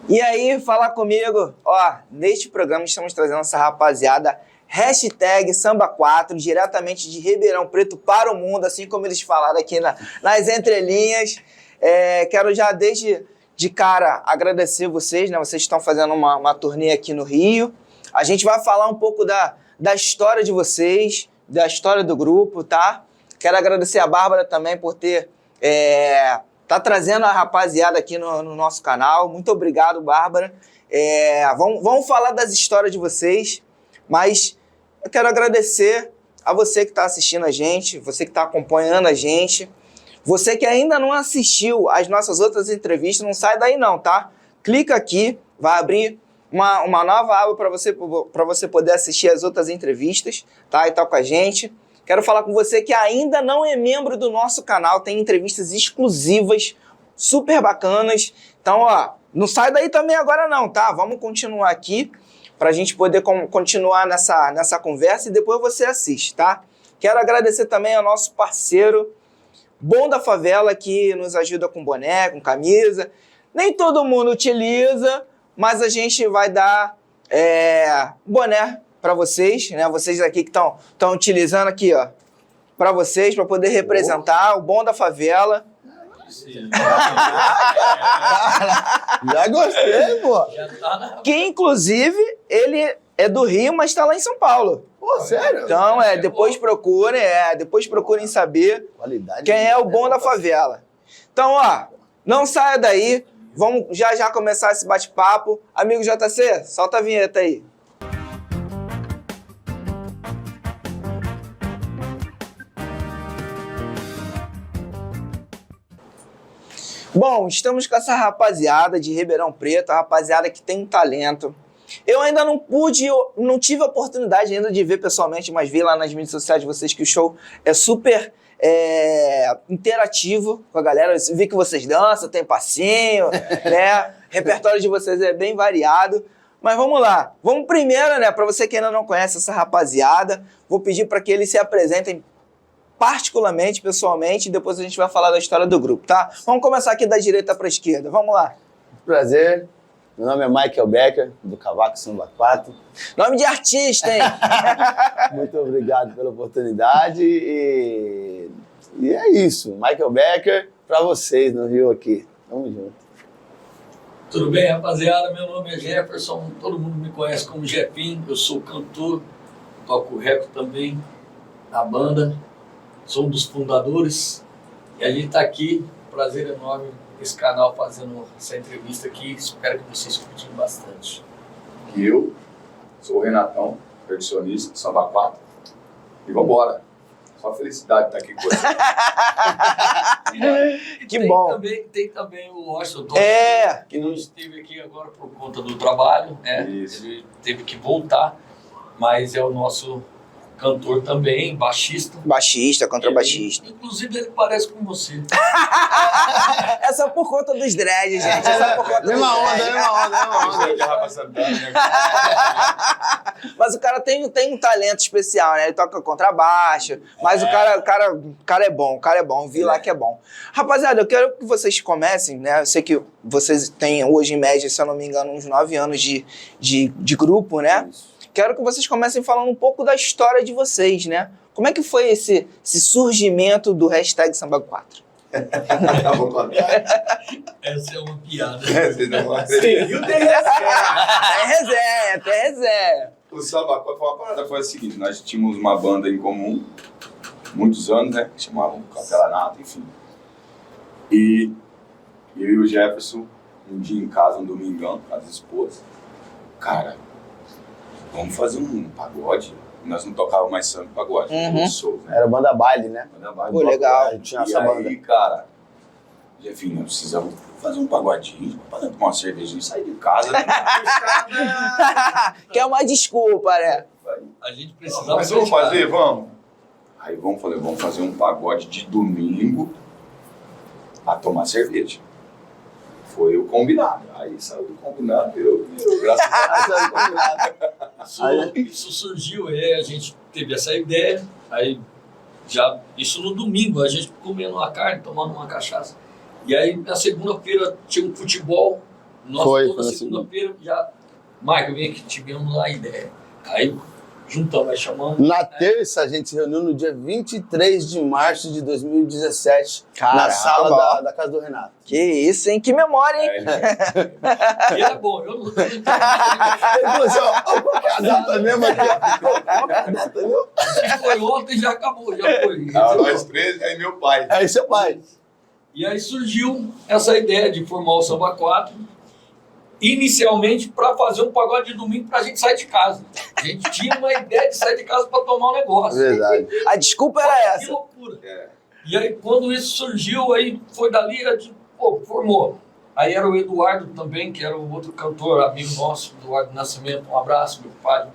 E aí, fala comigo. Ó, neste programa estamos trazendo essa rapaziada hashtag Samba4, diretamente de Ribeirão Preto para o mundo, assim como eles falaram aqui nas entrelinhas. Quero já desde de cara agradecer vocês, né? Vocês estão fazendo uma turnê aqui no Rio. A gente vai falar um pouco da história de vocês, da história do grupo, tá? Quero agradecer a Bárbara também por ter... tá trazendo a rapaziada aqui no nosso canal. Muito obrigado, Bárbara. Vamos falar das histórias de vocês, mas eu quero agradecer a você que está assistindo a gente, você que está acompanhando a gente, você que ainda não assistiu às nossas outras entrevistas, não sai daí não, tá? Clica aqui, vai abrir uma nova aba para você poder assistir as outras entrevistas, tá? E tá com a gente. Quero falar com você que ainda não é membro do nosso canal, tem entrevistas exclusivas, super bacanas. Então, ó, não sai daí também agora não, tá? Vamos continuar aqui para a gente poder continuar nessa conversa e depois você assiste, tá? Quero agradecer também ao nosso parceiro Bom da Favela, que nos ajuda com boné, com camisa. Nem todo mundo utiliza, mas a gente vai dar boné para vocês, né? Vocês aqui que estão utilizando aqui, ó, para vocês, para poder representar o Bom da Favela. Sim. Já gostei, pô. Que, inclusive, ele é do Rio, mas está lá em São Paulo. Pô, sério? Então, depois procurem saber Qualidade quem é o Bom da Favela. Então, ó, não saia daí. Vamos já começar esse bate-papo. Amigo JC, solta a vinheta aí. Bom, estamos com essa rapaziada de Ribeirão Preto, a rapaziada que tem um talento. Eu ainda não tive a oportunidade ainda de ver pessoalmente, mas vi lá nas mídias sociais de vocês que o show é super interativo com a galera. Eu vi que vocês dançam, tem passinho, né? O repertório de vocês é bem variado. Mas vamos lá. Vamos primeiro, né? Para você que ainda não conhece essa rapaziada, vou pedir para que eles se apresentem particularmente, pessoalmente, e depois a gente vai falar da história do grupo, tá? Vamos começar aqui da direita para a esquerda. Vamos lá. Prazer. Meu nome é Michael Becker, do Cavaco Samba4. Nome de artista, hein? Muito obrigado pela oportunidade e é isso. Michael Becker para vocês no Rio aqui. Tamo junto. Tudo bem, rapaziada? Meu nome é Jefferson, todo mundo me conhece como Jefim, eu sou cantor, toco rap também na banda, sou um dos fundadores e a gente tá aqui, prazer enorme nesse canal fazendo essa entrevista aqui, espero que vocês curtem bastante. Eu sou o Renatão, percussionista do Samba4 e vambora. Só felicidade de estar aqui com você. Que bom. Tem também o Washington, que não esteve aqui agora por conta do trabalho, né? Isso. Ele teve que voltar, mas é o nosso cantor também, baixista. Baixista, contrabaixista. Inclusive ele parece com você. É só por conta dos dreads, gente. É só por conta dos Mesma onda, dreads. mesma onda. Mas o cara tem um talento especial, né? Ele toca contrabaixo, mas o cara é bom, Eu vi lá que é bom. Rapaziada, eu quero que vocês comecem, né? Eu sei que vocês têm hoje, em média, se eu não me engano, uns 9 anos de grupo, né? Isso. Quero que vocês comecem falando um pouco da história de vocês, né? Como é que foi esse surgimento do hashtag Samba4? Tá bom, Essa é uma piada. Tem resenha. O Samba4 foi a seguinte, nós tínhamos uma banda em comum, muitos anos, né? Que chamavam Capelanato, enfim. E eu e o Jefferson, um dia em casa, um domingão, com as esposas, cara, vamos fazer um pagode. Nós não tocávamos mais samba e pagode, shows, né? Era banda baile, né? Banda baile. Pô, legal. A gente tinha E essa banda. aí, cara, Jefinho, nós precisamos fazer um pagodinho, para tomar uma cervejinha e sair de casa. Né? Que é uma desculpa, né? A gente precisava... Mas vamos fazer, vamos. Aí vamos fazer um pagode de domingo a tomar cerveja. Foi o combinado. Aí saiu do combinado, virou graças a Deus, saiu do combinado. Isso surgiu, a gente teve essa ideia, aí isso no domingo, a gente comendo uma carne, tomando uma cachaça. E aí na segunda-feira tinha um futebol, Nós Foi toda na segunda-feira já... Michael, vem aqui, tivemos lá a ideia. Aí juntamos, aí chamamos... Na terça, a gente se reuniu no dia 23 de março de 2017, na Caramba, sala ó. da casa do Renato. Que isso, hein? Que memória, hein? Ele é bom, eu não entendo. Ele falou assim, ó, qual que é a data mesmo aqui? Qual que é a data mesmo? Se foi ontem, já acabou, já foi. Nós três, aí meu pai. Aí seu pai. E aí surgiu essa ideia de formar o Samba 4, inicialmente para fazer um pagode de domingo para a gente sair de casa. A gente tinha uma ideia de sair de casa para tomar um negócio. Verdade. A desculpa era Que essa. loucura. É. E aí, quando isso surgiu, aí foi dali, a gente, formou. Aí era o Eduardo também, que era o outro cantor, amigo nosso, Eduardo Nascimento, um abraço, meu pai.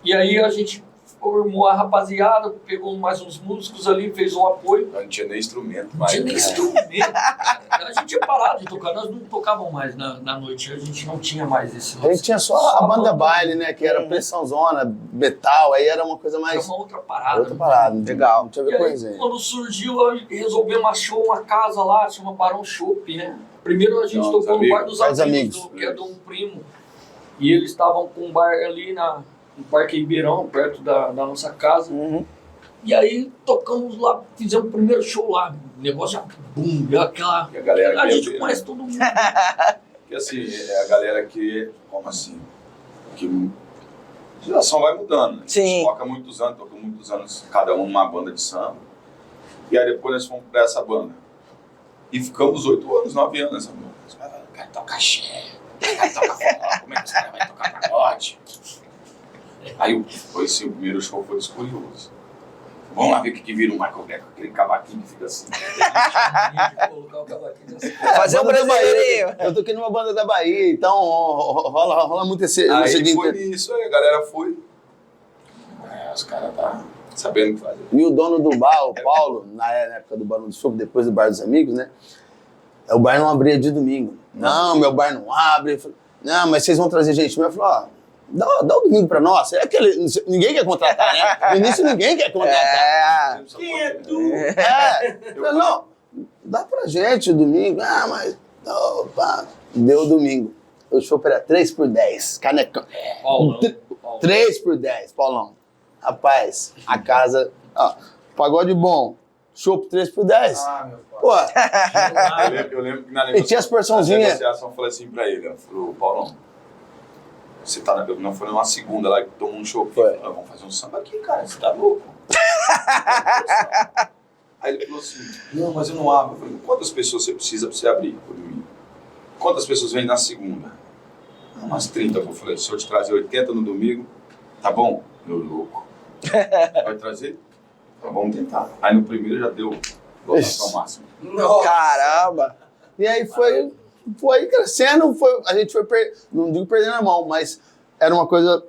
E aí a gente formou a rapaziada, pegou mais uns músicos ali, fez um apoio. Não tinha nem instrumento Não mais. tinha nem instrumento, cara. A gente tinha parado de tocar, nós não tocávamos mais na noite, a gente não tinha mais esse A gente tinha só a banda baile, né? Que era Uhum. pressãozona, metal, aí era uma coisa Era mais... uma outra parada. Outra parada. Legal. Não tinha a E ver com aí, resenha. quando surgiu, resolvemos achar uma casa lá, chama Barão Chopp, né? Primeiro a gente Não, tocou no bar dos Bar dos amigos, Amigos. que é de um primo. E eles estavam com um bar ali no Parque Ribeirão, perto da nossa casa. Uhum. E aí tocamos lá, fizemos o primeiro show lá. O negócio já, bum, deu aquela... E a galera A que gente conhece todo mundo. Porque assim, é a galera que, como assim, que a geração vai mudando, né? Sim. Toca muitos anos, cada um numa banda de samba. E aí depois nós fomos pra essa banda. E ficamos 8 anos, 9 anos nessa banda. Os caras falaram, cara, toca axé, cara, toca forró, como é que os caras vão tocar pagode? Aí foi assim, o primeiro show foi dos curiosos. Vamos lá ver o que vira um Michael Becker, aquele cavaquinho que fica assim. Colocar o cavaquinho assim. Fazer um Banda da brasileirinho. Bahia. Eu toquei numa banda da Bahia, então rola muito esse Aí dia foi inteiro. nisso, aí a galera foi. Os caras tá sabendo o que fazer. E o dono do bar, o Paulo, na época do Barão do Chopp, depois do Bar dos Amigos, né? O bar não abria de domingo. Não, meu bar não abre. Eu falei, não, mas vocês vão trazer gente. Eu falei, ó, dá o domingo pra nós. É aquele, ninguém quer contratar, né? No início ninguém quer contratar. É. Quem é tu? Eu falei, não, dá pra gente o domingo. Ah, mas... Opa. Deu o domingo. O chopp era 3 por 10, canecão. Paulão. 3 por 10, Paulão. Rapaz, a casa... Ó, pagode bom, chopp 3 por 10. meu pai. Pô, Eu lembro que na e tinha as porçãozinhas. negociação eu falei assim pra ele, ó, falou, Paulão, você tá não foi numa segunda lá que tomou um show. Foi. Vamos fazer um samba aqui, cara, você tá louco? Aí ele falou assim, não, mas eu não abro. Eu falei, quantas pessoas você precisa pra você abrir por domingo? Quantas pessoas vêm na segunda? Umas 30. Eu falei, se eu te trazer 80 no domingo, tá bom? Meu louco. Vai trazer? Então vamos tentar. Aí no primeiro já deu lotação máxima. Caramba. E aí foi crescendo, a gente foi, não digo perdendo a mão, mas era uma coisa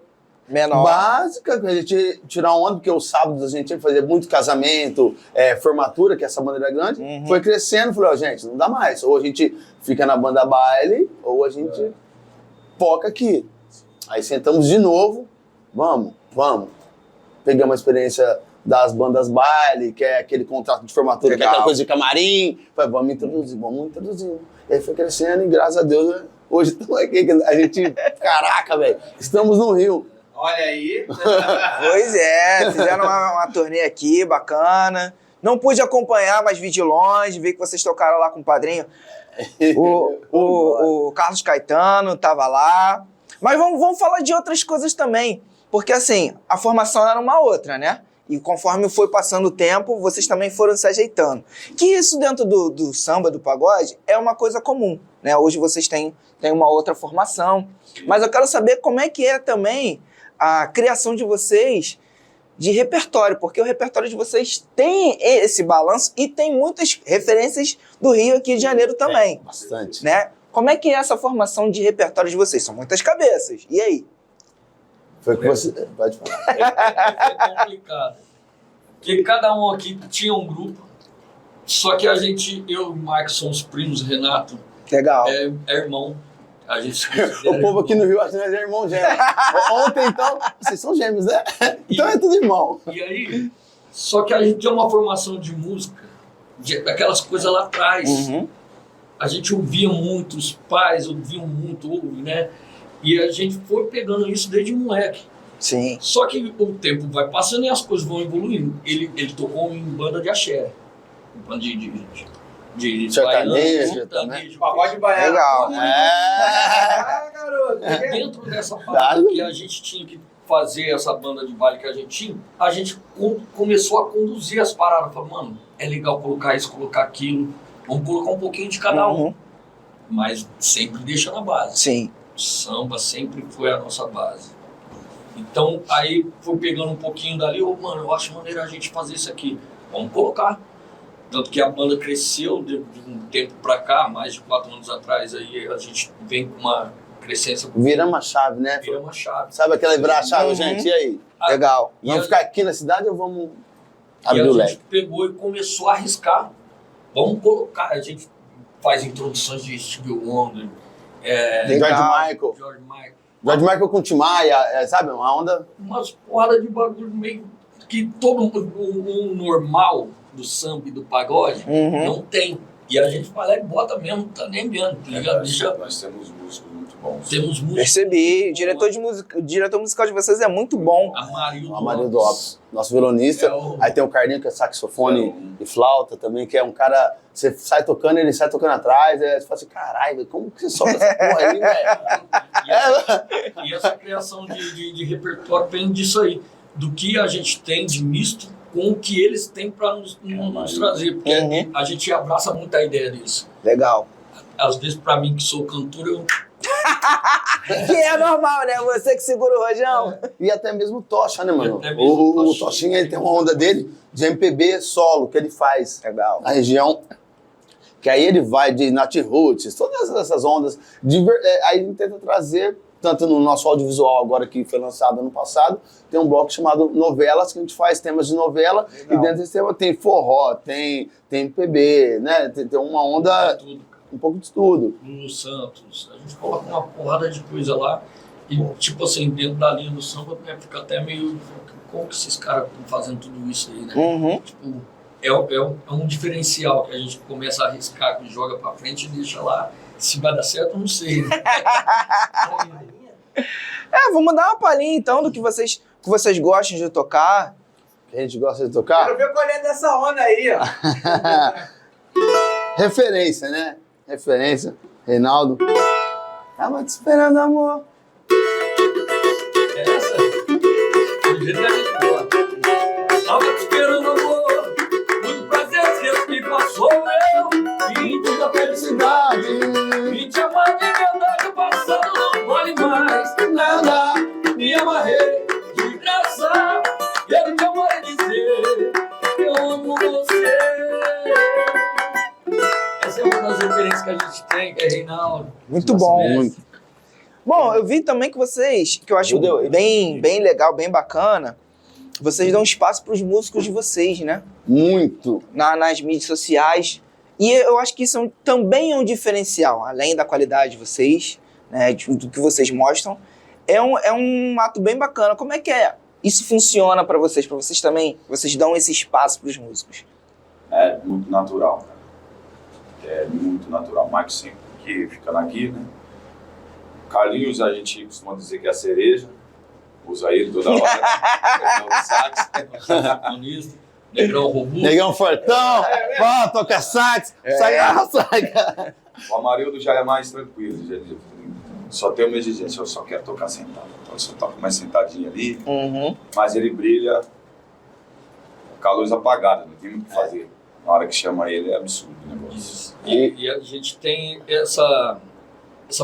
Menor. básica, que a gente tirar onda, porque os sábados a gente tinha que fazer muito casamento, formatura, que essa banda era grande. Uhum. Foi crescendo, falei, ó, gente, não dá mais. Ou a gente fica na banda baile, ou a gente foca aqui. Aí sentamos de novo, vamos. Pegamos a experiência das bandas baile, que é aquele contrato de formatura, que é aquela coisa de camarim. Falei, vamos introduzir. E aí foi crescendo e graças a Deus, né, hoje estamos aqui, a gente, caraca, velho, estamos no Rio. Olha aí. Pois é, fizeram uma turnê aqui, bacana. Não pude acompanhar, mas vi de longe, vi que vocês tocaram lá com o padrinho. O Carlos Caetano tava lá. Mas vamos falar de outras coisas também. Porque assim, a formação era uma outra, né? E conforme foi passando o tempo, vocês também foram se ajeitando. Que isso dentro do samba, do pagode, é uma coisa comum, né? Hoje vocês têm uma outra formação. Mas eu quero saber como é que é também a criação de vocês de repertório, porque o repertório de vocês tem esse balanço e tem muitas referências do Rio e aqui de Janeiro também, Bastante. né? Como é que é essa formação de repertório de vocês? São muitas cabeças. E aí? Foi que você... Pode falar. É complicado. Porque cada um aqui tinha um grupo, só que eu e o Marcos somos primos, Renato Legal. é irmão. A gente se O considera povo aqui no Rio acha que nós é irmão gêmeo. Ontem, então, vocês são gêmeos, né? Então é tudo irmão. E aí, só que a gente tem uma formação de música, daquelas coisas lá atrás. Uhum. a gente ouvia muito, os pais ouviam muito, né? E a gente foi pegando isso desde moleque. Sim. Só que o tempo vai passando e as coisas vão evoluindo. Ele tocou em banda de axé, em banda de sertanejo também. Pagode baiano. Legal. Garoto. Dentro dessa parada que a gente tinha que fazer essa banda de baile que a gente tinha, a gente começou a conduzir as paradas. Falei, mano, é legal colocar isso, colocar aquilo. Vamos colocar um pouquinho de cada um. Mas sempre deixa na base. Sim. O samba sempre foi a nossa base. Então, aí fui pegando um pouquinho dali, mano, eu acho maneiro a gente fazer isso aqui. Vamos colocar. Tanto que a banda cresceu de um tempo pra cá, mais de 4 anos atrás, aí a gente vem com uma crescência. Vira uma chave, né? Vira uma chave. Sabe aquela virar a chave, gente? E aí? Legal. Vamos ficar aqui na cidade ou vamos abrir o leque? leque? A gente pegou e começou a arriscar. Vamos colocar. A gente faz introduções de Stevie Wonder, George Michael com Tim Maia, sabe? Uma onda. Umas porradas de bagulho meio que todo o normal do samba e do pagode não tem. E a gente fala, bota mesmo, tá nem vendo, tá ligado? Nós temos músicos muito bons. Temos músicos. Percebi. O diretor musical de vocês é muito bom. Amarildo Lopes, nosso violonista. Aí tem o Carlinho, que é saxofone e flauta também, que é um cara. Você sai tocando, ele sai tocando atrás. Aí você fala assim, caralho, como que você solta essa porra aí, velho? E essa criação de repertório vem disso aí. Do que a gente tem de misto com o que eles têm para nos trazer. Porque a gente abraça muito a ideia disso. Legal. Às vezes, para mim, que sou cantor, eu... Que é normal, né? Você que segura o rojão. E até mesmo o Tocha, né, mano? O Tochinha, ele tem uma onda dele de MPB solo, que ele faz. Legal. Na região. Que aí ele vai de Nat Roots, todas essas ondas. Aí ele tenta trazer, tanto no nosso audiovisual agora que foi lançado ano passado, tem um bloco chamado Novelas, que a gente faz temas de novela. Legal. E dentro desse tema tem forró, tem MPB, né? Tem uma onda... Um pouco de tudo. Lulu Santos, a gente coloca uma porrada de coisa lá e, tipo assim, dentro da linha do samba, né, fica até meio... Como que esses caras estão fazendo tudo isso aí, né? Tipo, é um diferencial que a gente começa a arriscar, que joga pra frente e deixa lá. Se vai dar certo, eu não sei. Né? Vamos dar uma palhinha, então, do que vocês gostam de tocar. Que a gente gosta de tocar? Quero ver qual é dessa onda aí, ó. Referência, né? Referência, Reinaldo. Tava te esperando, amor. Essa? Do jeito que a gente gosta. Tava te esperando, amor. Muito prazer, se que passou eu. E toda felicidade. E te amar de verdade, o passado não vale mais nada. Me amarrei de graça. Quero te amar e dizer que eu amo você. Essa é uma das referências que a gente tem, que é Reinaldo. Muito bom. Muito. Bom, eu vi também que vocês, que eu acho bem legal, bem bacana, vocês dão espaço para os músicos de vocês, né? Muito. Nas mídias sociais. E eu acho que isso também é um diferencial, além da qualidade de vocês, né, do que vocês mostram. É um ato bem bacana. Como é que isso funciona para vocês? Para vocês também, vocês dão esse espaço para os músicos? É muito natural, cara. É muito natural. Mike sempre que ficando aqui, né? Carlinhos, a gente costuma dizer que é a cereja. Usa ele toda hora. Negrão robusto. Negrão fortão. Toca sax. Saca. O Amarildo já é mais tranquilo. Só tem uma exigência. Eu só quero tocar sentado. Então eu só toco mais sentadinho ali. Mas ele brilha com a luz apagada. Não tem muito o que fazer. Na hora que chama ele é absurdo o negócio. E a gente tem essa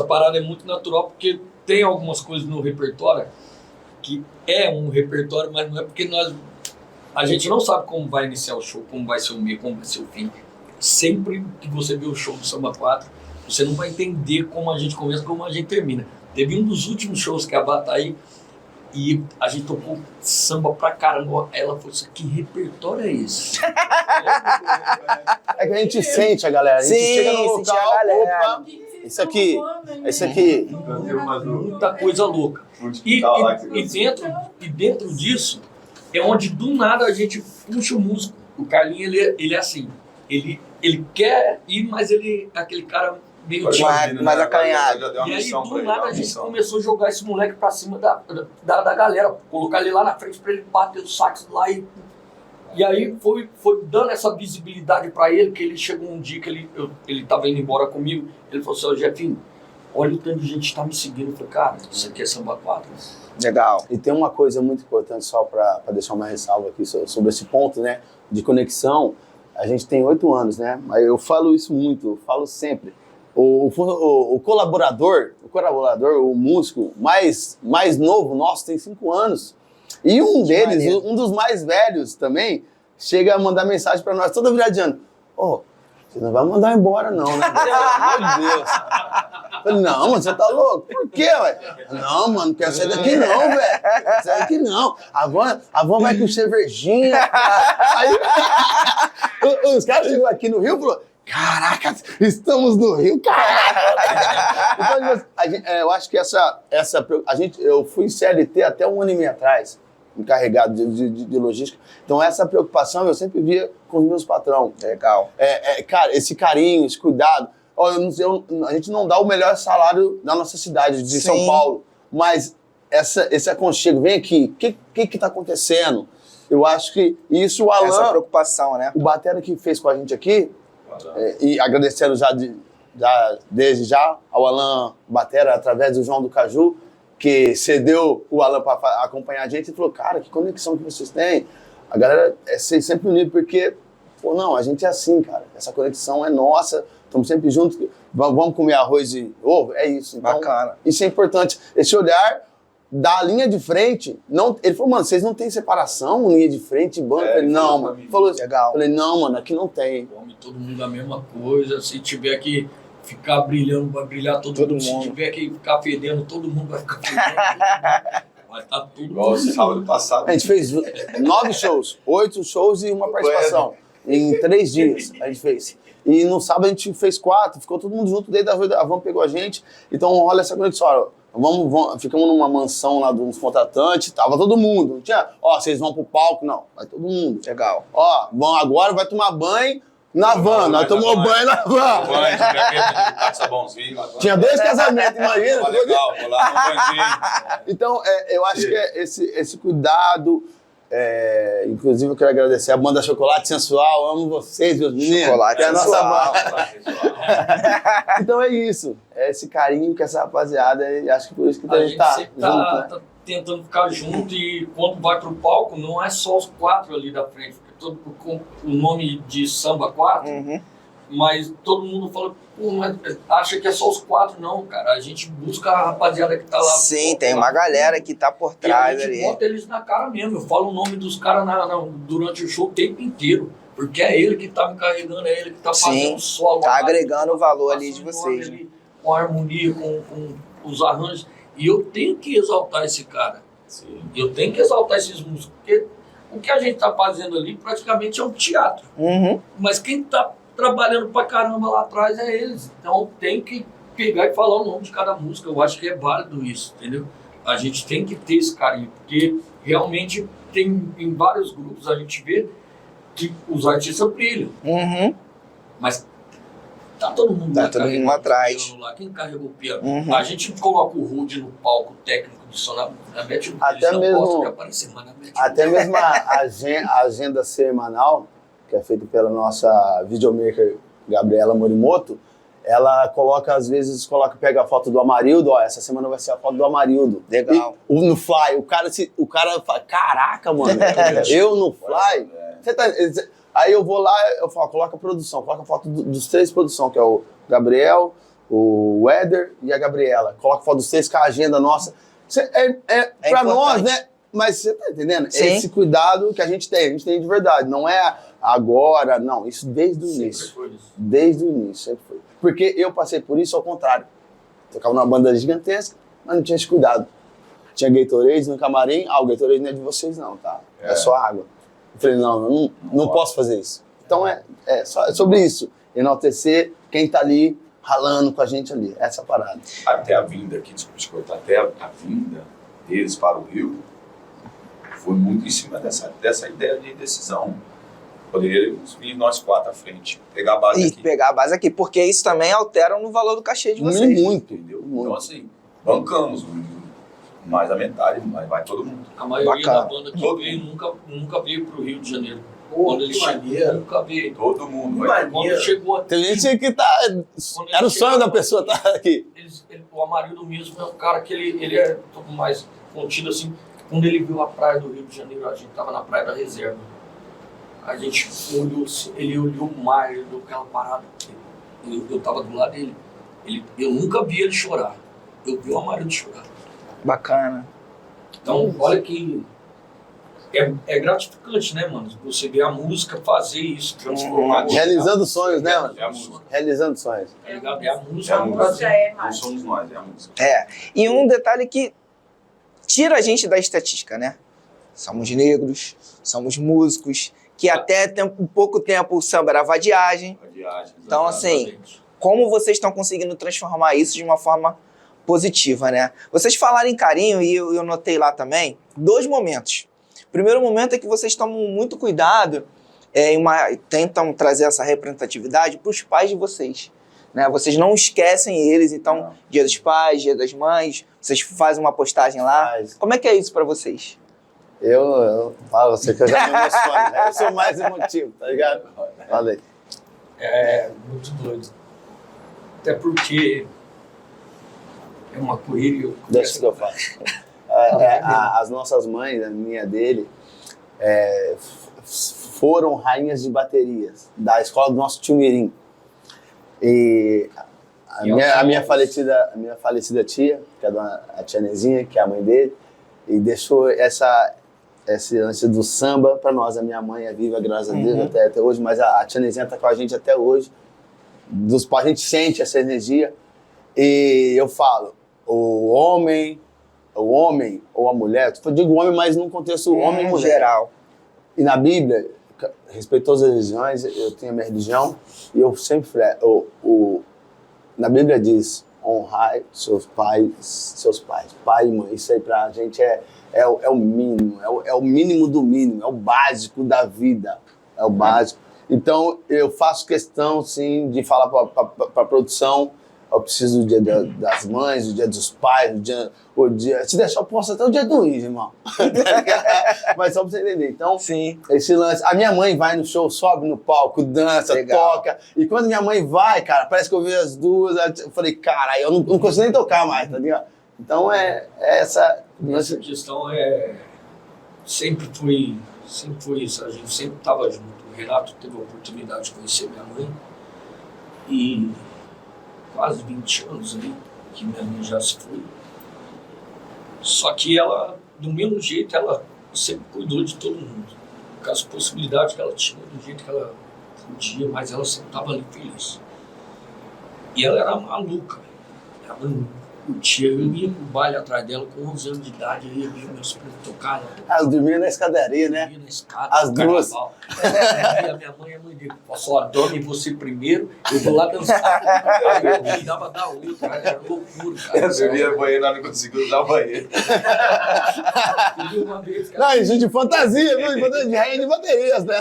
parada é muito natural, porque tem algumas coisas no repertório que é um repertório, mas não é porque a gente não sabe como vai iniciar o show, como vai ser o meio, como vai ser o fim. Sempre que você vê o show do Samba 4, você não vai entender como a gente começa, como a gente termina. Teve um dos últimos shows que a Bata aí, e a gente tocou samba pra caramba. Ela falou assim, que repertório é esse? É que a gente sente a galera. A gente chega no local, opa, isso aqui. Muita coisa louca. E dentro disso, é onde do nada a gente puxa o músico. O Carlinho, ele é assim. Ele ele quer ir, mas ele é aquele cara meio Mas- tímido. mais acanhado. Já deu uma E aí, missão pra do ele, nada, uma a gente missão. começou a jogar esse moleque pra cima da galera, colocar ele lá na frente pra ele bater o sax lá e aí foi dando essa visibilidade pra ele, que ele chegou um dia que ele tava indo embora comigo, ele falou assim, ô Jefinho, olha o tanto de gente que tá me seguindo. Eu falei, cara, isso aqui é Samba 4. Legal. E tem uma coisa muito importante, só para deixar uma ressalva aqui sobre esse ponto, né, de conexão. A gente tem 8 anos, né? Mas eu falo isso muito, eu falo sempre. O colaborador, o músico mais novo nosso tem 5 anos. E um deles, maneiro. um dos mais velhos também, chega a mandar mensagem para nós toda virada de ano. Ô, você não vai mandar embora não, né? Pelo amor de Deus. Eu falei, não, mano, você tá louco? Por quê, ué? Não, mano, não quero sair daqui não, velho. Não quero sair daqui não. A van vai com cervejinha. Aí, os caras chegou aqui no Rio e falaram, caraca, estamos no Rio, caraca. Então, eu acho que eu fui CLT até 1 ano e meio atrás, encarregado de logística. Então essa preocupação eu sempre via com os meus patrões. Legal. Cara, esse carinho, esse cuidado. Ó, a gente não dá o melhor salário da nossa cidade, de São Sim. Paulo, mas esse aconchego, vem aqui, o que tá acontecendo? Eu acho que isso o Essa Alan, preocupação, né? o batera que fez com a gente aqui, e agradecendo desde já ao Alan Batera, através do João do Caju, que cedeu o Alan para acompanhar a gente e falou, cara, que conexão que vocês têm. A galera é sempre unido, porque, pô, não, a gente é assim, cara. Essa conexão é nossa, estamos sempre juntos. Vamos comer arroz e ovo, é isso. Então, Bacana. isso é importante. Esse olhar da linha de frente, não, ele falou, mano, vocês não tem separação, linha de frente e banda? Eu falei, ele não, falou mano. pra mim. Falou assim, Legal. eu falei, não, mano, aqui não tem. Come todo mundo a mesma coisa. Se tiver que ficar brilhando, vai brilhar todo Todo mundo. Se mundo. tiver que ficar fedendo, todo mundo vai ficar fedendo. Vai estar tudo Igual o sábado passado. A gente fez 9 shows, 8 shows e uma participação. Em 3 dias a gente fez. E no sábado a gente fez 4, ficou todo mundo junto, desde a van pegou a gente. Então rola essa conexão. Ó, ficamos numa mansão lá dos contratantes, tava todo mundo. Não tinha, ó, vocês vão pro palco, não, vai todo mundo. Legal. Ó, vão agora, vai tomar banho na van, nós tomamos banho na van. Banho, de sabãozinho. Tinha 2 casamentos, imagina. Ó, legal, vou lá no banhozinho. Então, eu acho que é esse cuidado. Inclusive, eu quero agradecer a banda Chocolate Sensual. Amo vocês, meus meninos. Chocolate que é a nossa Sensual. banda. Então é isso. É esse carinho que essa rapaziada. E acho que por isso que A a gente gente tá sempre junto, né? tá tentando ficar junto e quando vai pro palco, não é só os 4 ali da frente, porque todo com o nome de Samba 4, Uhum. mas todo mundo fala, pô, mas acha que é só os 4, não, cara. A gente busca a rapaziada que tá lá. Sim, tem uma galera que tá por E a trás gente ali. bota eles na cara mesmo. Eu falo o nome dos caras durante o show o tempo inteiro. Porque é ele que tá me carregando, é ele que tá fazendo Sim, o solo. tá lá, agregando o valor ali passando de o nome vocês, né? ali, com a harmonia, com os arranjos. E eu tenho que exaltar esse cara. Sim. Eu tenho que exaltar esses músicos. Porque o que a gente tá fazendo ali praticamente é um teatro. Uhum. Mas quem tá trabalhando pra caramba lá atrás é eles. Então tem que pegar e falar o nome de cada música. Eu acho que é válido isso, entendeu? A gente tem que ter esse carinho, porque realmente tem em vários grupos a gente vê que os artistas brilham, Uhum. mas tá todo mundo Tá lá todo mundo carregando lá o atrás. piano lá. Quem carregou o piano? Uhum. A gente coloca o Rude no palco técnico de som na Beth, Até eles não mesmo- gostam de aparecer, mas na Beth Até mesmo a agenda semanal, que é feita pela nossa videomaker Gabriela Morimoto, ela coloca, às vezes, pega a foto do Amarildo, ó, essa semana vai ser a foto do Amarildo. Legal. E no Fly, o cara fala, caraca, mano, eu no Fly? Você tá, aí eu vou lá, eu falo, coloca a produção, coloca a foto dos 3 produção, que é o Gabriel, o Éder e a Gabriela. Coloca a foto dos 3 com a agenda nossa. Pra nós, importante. né? Mas você tá entendendo? Sim. É esse cuidado que a gente tem de verdade. Não é agora, não. Isso desde o início. sempre foi isso. Desde o início, sempre foi. Porque eu passei por isso ao contrário. Tocava numa banda gigantesca, mas não tinha esse cuidado. Tinha Gatorade no camarim. O Gatorade não é de vocês não, tá? É só água. Eu falei, não posso fazer isso. Então é sobre isso. Enaltecer quem tá ali ralando com a gente ali. Essa é a parada. Até a vinda aqui, desculpa te cortar, até a vinda deles para o Rio foi muito em cima dessa ideia de decisão. Poderíamos vir nós 4 à frente, pegar a base E aqui. pegar a base aqui, porque isso também altera no valor do cachê de vocês. Muito. Entendeu? Então, assim, bancamos mais da metade, mas vai todo mundo. A maioria Bacana. da banda que Todo veio nunca veio pro Rio de Janeiro. Pô, Quando ele que chegou, maneiro. nunca veio. Todo mundo Que vai. maneiro. Quando chegou aqui, Tem gente que tá... Era o sonho da pessoa estar aqui. o Amarildo mesmo é um cara que ele é todo mais contido assim. Quando ele viu a praia do Rio de Janeiro, a gente tava na praia da Reserva. A gente olhou, ele olhou o mar, ele olhou aquela parada. Eu tava do lado dele. Eu nunca vi ele chorar. Eu vi o Amarildo chorar. Bacana. Então, olha que é gratificante, né, mano? Você ver a música fazer isso, transformar. Realizando sonhos, né, mano? É a música. Realizando sonhos. Tá ligado? É a música. É a música. Já é Não mais. somos nós, é a música. E um detalhe que tira a gente da estatística, né? Somos negros, somos músicos, que até pouco tempo o samba era vadiagem. A viagem. Então, assim, como vocês estão conseguindo transformar isso de uma forma positiva, né? Vocês falaram em carinho, e eu notei lá também, 2 momentos. O primeiro momento é que vocês tomam muito cuidado, tentam trazer essa representatividade para os pais de vocês. Né? Vocês não esquecem eles, então, Não. Dia dos Pais, Dia das Mães, vocês fazem uma postagem lá. Mas Como é que é isso para vocês? eu falo você que eu já me emociono, né? Eu sou mais emotivo, tá ligado? Falei. É muito doido. Até porque é uma correria. Deixa que eu falo. As nossas mães, a minha e a dele, foram rainhas de baterias da escola do nosso tio Mirim. E a minha falecida tia, que é a tia Nezinha, que é a mãe dele, e deixou esse lance do samba para nós. A minha mãe é viva, graças a Deus, até hoje, mas a tia Nezinha tá com a gente até hoje. Dos pais a gente sente essa energia. E eu falo, o homem ou a mulher, eu digo homem, mas num contexto homem e Em mulher. geral. E na Bíblia, respeito todas as religiões, eu tenho a minha religião, e eu sempre na Bíblia diz, honrai seus pais, pai e mãe. Isso aí pra gente é o mínimo, é o mínimo do mínimo, é o básico da vida, é o básico. Então, eu faço questão, sim, de falar pra produção, eu preciso do dia das mães, do dia dos pais, o dia... Se deixar, eu posso até o dia do Luiz, irmão. Mas só pra você entender. Então, Sim. esse lance... A minha mãe vai no show, sobe no palco, dança, Legal. toca. E quando minha mãe vai, cara, parece que eu vi as duas. Eu falei, cara, eu não consigo nem tocar mais, tá ligado? Então, essa questão sempre foi isso. A gente sempre estava junto. O Renato teve a oportunidade de conhecer minha mãe. E quase 20 anos aí, que minha mãe já se foi. Só que ela, do mesmo jeito, ela sempre cuidou de todo mundo. Com as possibilidades que ela tinha, do jeito que ela podia, mas ela sempre estava ali feliz. E ela era maluca. Ela curtia, eu ia pro baile atrás dela com 11 anos de idade, eu ia ver meus primos tocar. Elas dormiam na escadaria, né? Dormia na escada, As no duas. carnaval. E a minha mãe e a mãe dele falou, ó, dorme você primeiro, eu vou lá dançar. Aí eu cuidava da outra, era loucura, cara. Eu via no banheiro, ela não conseguiu usar o banheiro. Teve uma vez que Não, isso de fantasia, viu? De fantasia de rainha de baterias, né?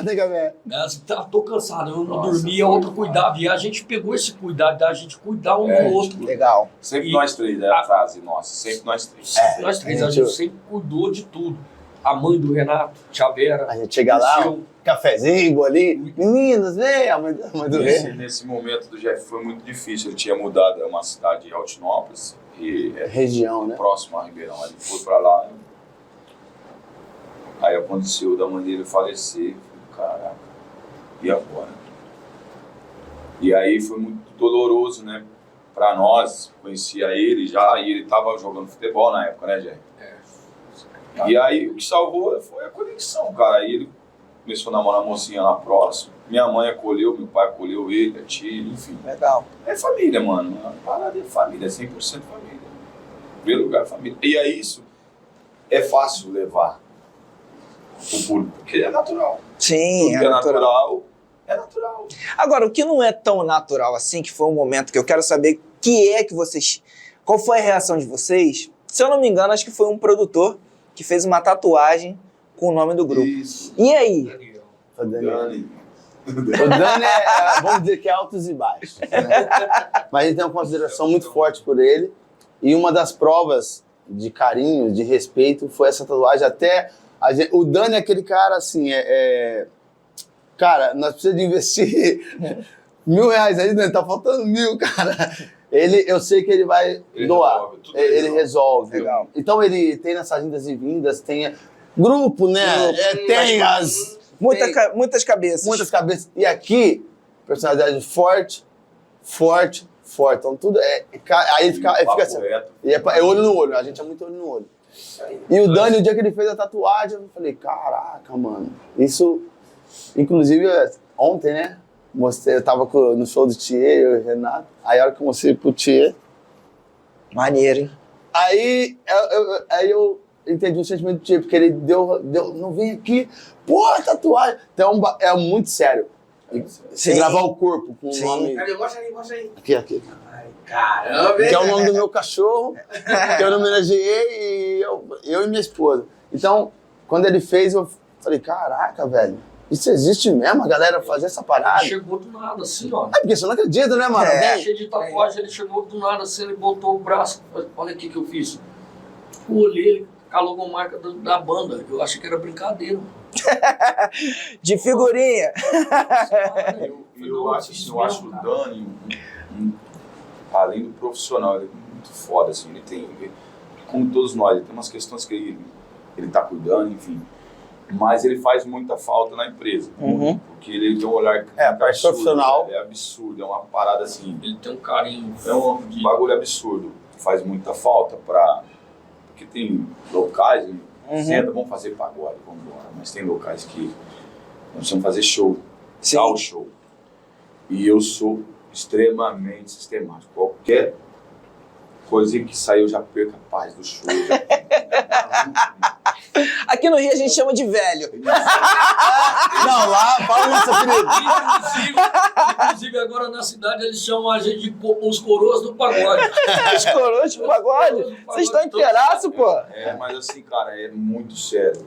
ela disse, tô cansado, eu não dormia, a outra cuidava. E a gente pegou esse cuidado da gente cuidar um do outro. Legal. Sempre E- nós três, é a frase nossa, sempre nós três. Nós três, a gente sempre cuidou de tudo. A mãe do Renato, Tia Vera, A gente chega lá, o seu, cafezinho, bolinho. Meninos, vem, a mãe do rei. Nesse momento do Jeff foi muito difícil. Ele tinha mudado, é uma cidade de Altinópolis, e Região, né? próximo a Ribeirão. Ele foi pra lá. Aí aconteceu da mãe dele falecer. Eu falei, caraca, e agora? E aí foi muito doloroso, né? Pra nós, conhecia ele já, e ele tava jogando futebol na época, né, Jeff? E aí o que salvou foi a conexão, cara. Aí ele começou a namorar a mocinha lá próximo. Minha mãe acolheu, meu pai acolheu ele, a tia, enfim. Legal. É família, mano. A parada é família, é 100% família. Primeiro lugar, família. E aí isso é fácil levar o público, porque é natural. Sim, Tudo que é natural, é natural. Agora, o que não é tão natural assim, que foi um momento que eu quero saber qual foi a reação de vocês? Se eu não me engano, acho que foi um produtor que fez uma tatuagem com o nome do grupo. Isso. E aí? Daniel. Daniel. Dani. O Dani vamos dizer que é altos e baixos. Né? Mas a gente tem uma consideração muito forte por ele. E uma das provas de carinho, de respeito, foi essa tatuagem. Até o Dani é aquele cara assim, cara, nós precisamos de investir R$1.000 aí, né? Tá faltando 1.000, cara. Eu sei que ele vai doar. Ele resolve. Legal. Então ele tem nessas indas e vindas, tem grupo, né? Tem as... Muitas cabeças. Muitas cabeças. E aqui, personalidade forte. Então tudo aí fica assim. E é olho no olho, a gente é muito olho no olho. E o Dani, o dia que ele fez a tatuagem, eu falei, caraca, mano. Isso, inclusive, ontem, né? Eu tava no show do Thier, eu e o Renato. Aí a hora que eu mostrei pro Thier. Maneiro, hein? Aí eu entendi o sentimento do Thier, porque ele deu, não vem aqui, porra, tatuagem. Então é muito sério. Você gravar o corpo com o nome. Cadê? Mostra aí. Aqui. Ai, caramba, Que é o nome do meu cachorro, que eu homenageei, e eu e minha esposa. Então, quando ele fez, eu falei, caraca, velho, isso existe mesmo, a galera fazer essa parada? Ele chegou do nada, assim, ó. É porque você não acredita, né, mano? Cheio de tatuagem, ele chegou do nada, assim, ele botou o braço. Olha aqui que eu fiz. Eu olhei, ele calou com a marca da banda. Eu achei que era brincadeira. De figurinha. Eu acho o Dani, além do profissional, ele é muito foda, assim, ele tem, como todos nós, ele tem umas questões que ele tá cuidando, enfim, mas ele faz muita falta na empresa, porque ele tem um olhar a parte profissional é absurdo, é uma parada assim, ele tem um carinho, é um bagulho absurdo, faz muita falta porque tem locais, senta, vamos fazer pagode, vamos embora, mas tem locais que nós precisamos fazer show, dar o show, e eu sou extremamente sistemático. Qualquer coisinha que sair, eu já perco a paz do show. Aqui no Rio a gente chama de velho. Não, lá, fala isso, querido. Inclusive, agora na cidade eles chamam a gente de os coroas do pagode. Os coroas de pagode? Vocês estão inteiraço, pô? Mas assim, cara, é muito sério.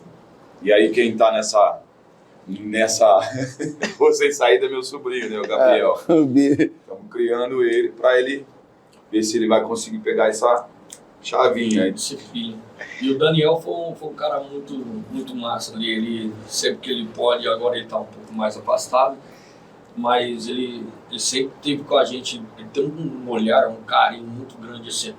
E aí quem tá nessa vocês saída é meu sobrinho, né, o Gabriel. Estamos criando ele para ele ver se ele vai conseguir pegar essa chavinha aí. Esse filho. E o Daniel foi um cara muito massa ali. Ele, sempre que ele pode, agora ele tá um pouco mais afastado, mas ele sempre esteve com a gente. Ele tem um olhar, um carinho muito grande assim.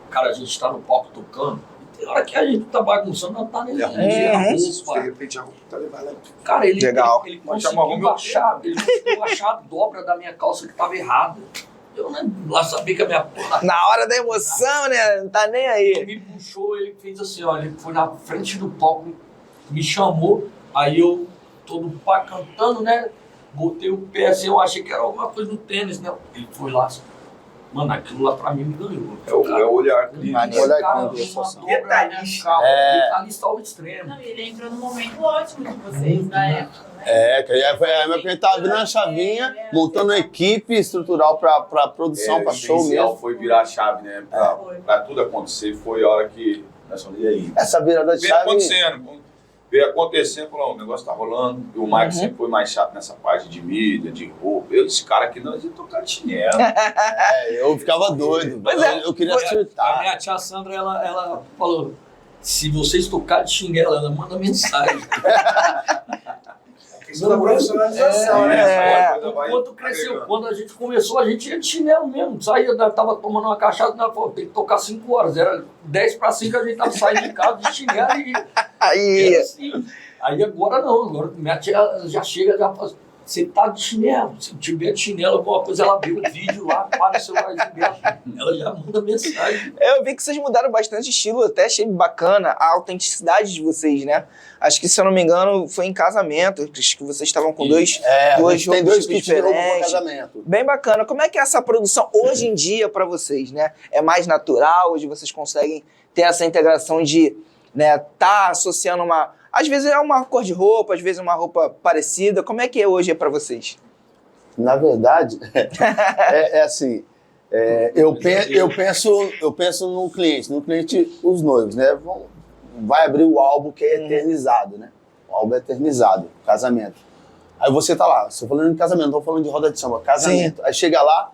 Cara, a gente tá no palco tocando, e tem hora que a gente tá bagunçando, não tá nem De repente a roupa tá levando. Cara, ele conseguiu baixar a dobra da minha calça que tava errada. Eu lá sabia que a minha porra... Na hora da emoção, né? Não tá nem aí. Ele me puxou, ele fez assim, ó, ele foi na frente do palco, me chamou, aí eu, todo pá cantando, né? Botei o pé assim, eu achei que era alguma coisa no tênis, né? Ele foi lá, assim, mano, aquilo lá pra mim me ganhou. É o olhar clínico. Detalhista ao extremo. Não, ele entrou num momento ótimo de vocês, na época, né? Que a gente tava vindo a chavinha, montando uma equipe estrutural pra produção, pra show mesmo. Foi virar a chave, né? Pra tudo acontecer, foi a hora que nós falamos, e aí? Essa virada de chave... Veio acontecendo, falou, o negócio tá rolando. E o Mike sempre foi mais chato nessa parte de mídia, de roupa. Esse cara aqui não, ele tocar de chinelo. Eu ficava doido. Eu queria acertar. A minha tia Sandra, ela falou, se vocês tocarem de chinelo, ela manda mensagem. Isso da profissionalização, né? Quando cresceu, quando a gente começou, a gente ia de chinelo mesmo. Saía, tava tomando uma cachaça, falou, tem que tocar 5 horas. Era 10 para 5, a gente tava saindo de casa de chinelo e... Aí assim. Aí agora não, agora minha tia já chega, já fala, você tá de chinelo, se tiver de chinelo, alguma coisa, ela vê o vídeo lá, para o celularzinho dela, ela já manda mensagem. Eu vi que vocês mudaram bastante estilo, até achei bacana a autenticidade de vocês, né? Acho que, se eu não me engano, foi em casamento, acho que vocês estavam com dois tem dois kits de roupa para diferentes. casamento. Bem bacana. Como é que é essa produção hoje em dia para vocês, né? É mais natural, hoje vocês conseguem ter essa integração de, né, tá associando uma... Às vezes é uma cor de roupa, às vezes é uma roupa parecida. Como é que hoje é para vocês? Na verdade, é assim, eu penso no cliente, os noivos, né? Vai abrir o álbum que é eternizado, né? O álbum é eternizado, o casamento. Aí você tá lá, você falando de casamento, não tô falando de roda de samba, casamento. Aí chega lá,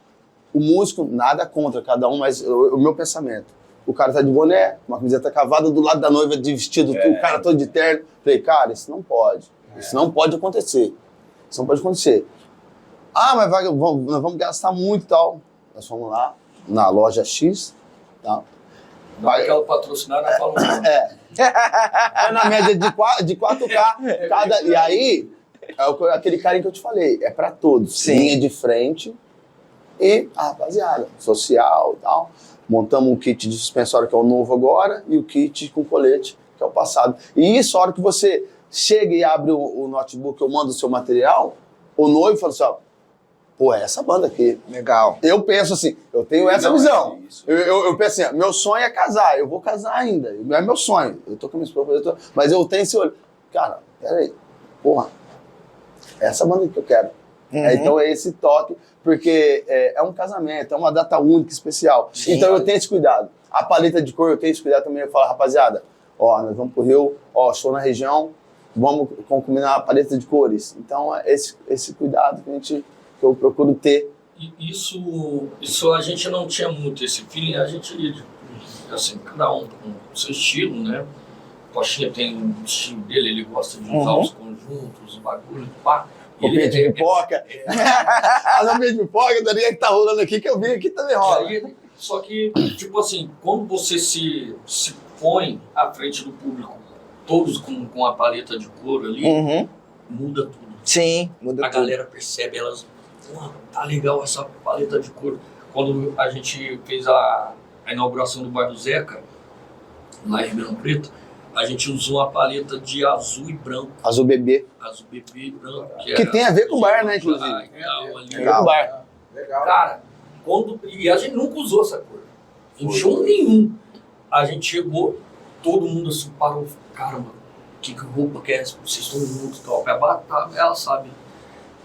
o músico, nada contra cada um, mas o meu pensamento. O cara tá de boné, uma camiseta cavada, do lado da noiva de vestido, o cara todo de terno. Falei, cara, isso não pode. Isso não pode acontecer. Isso não pode acontecer. Ah, mas nós vamos gastar muito e tal. Nós fomos lá, na loja X, tá? Aquela patrocinada falou. É na média de 4K cada. E aí, aquele carinho que eu te falei, é pra todos. Sim. Linha de frente e a rapaziada, social e tal. Montamos um kit de suspensório, que é o novo agora, e o kit com colete, que é o passado. E isso, a hora que você chega e abre o notebook, eu mando o seu material, o noivo fala assim, ó, pô, é essa banda aqui. Legal. Eu penso assim, eu tenho essa Não, visão. é isso. Eu penso assim, ó, meu sonho é casar, eu vou casar ainda. Não é meu sonho. Eu tô com a minha esposa, mas eu tenho esse olho. Cara, peraí, porra, é essa banda que eu quero. Então é esse toque, porque é um casamento, é uma data única, especial. Sim. Então eu tenho esse cuidado. A paleta de cor eu tenho esse cuidado também. Eu falo, rapaziada, ó, nós vamos pro Rio, ó, show na região, vamos combinar a paleta de cores. Então é esse cuidado que eu procuro ter. Isso a gente não tinha muito esse feeling, a gente, assim, cada um com o seu estilo, né? O Pochinha tem um estilo dele, ele gosta de usar os conjuntos, os bagulhos, pá. Copinha de pipoca. A nome de pipoca, Daniel, que tá rolando aqui, que eu vi aqui também rola. Só que, tipo assim, quando você se põe à frente do público, todos com a paleta de cor ali, muda tudo. Sim, muda A tudo. galera percebe, elas, tá legal essa paleta de cor. Quando a gente fez a inauguração do Bar do Zeca, lá em Ribeirão Preto, a gente usou uma paleta de azul e branco. Azul bebê. Azul bebê e branco. Que tem a ver com o bar, né, inclusive? Ali. Tem a ver com o bar. Legal. Cara, e a gente nunca usou essa cor. Em show nenhum. A gente chegou, todo mundo assim parou. Cara, mano, que roupa que é essa? Vocês estão muito top. Ela sabe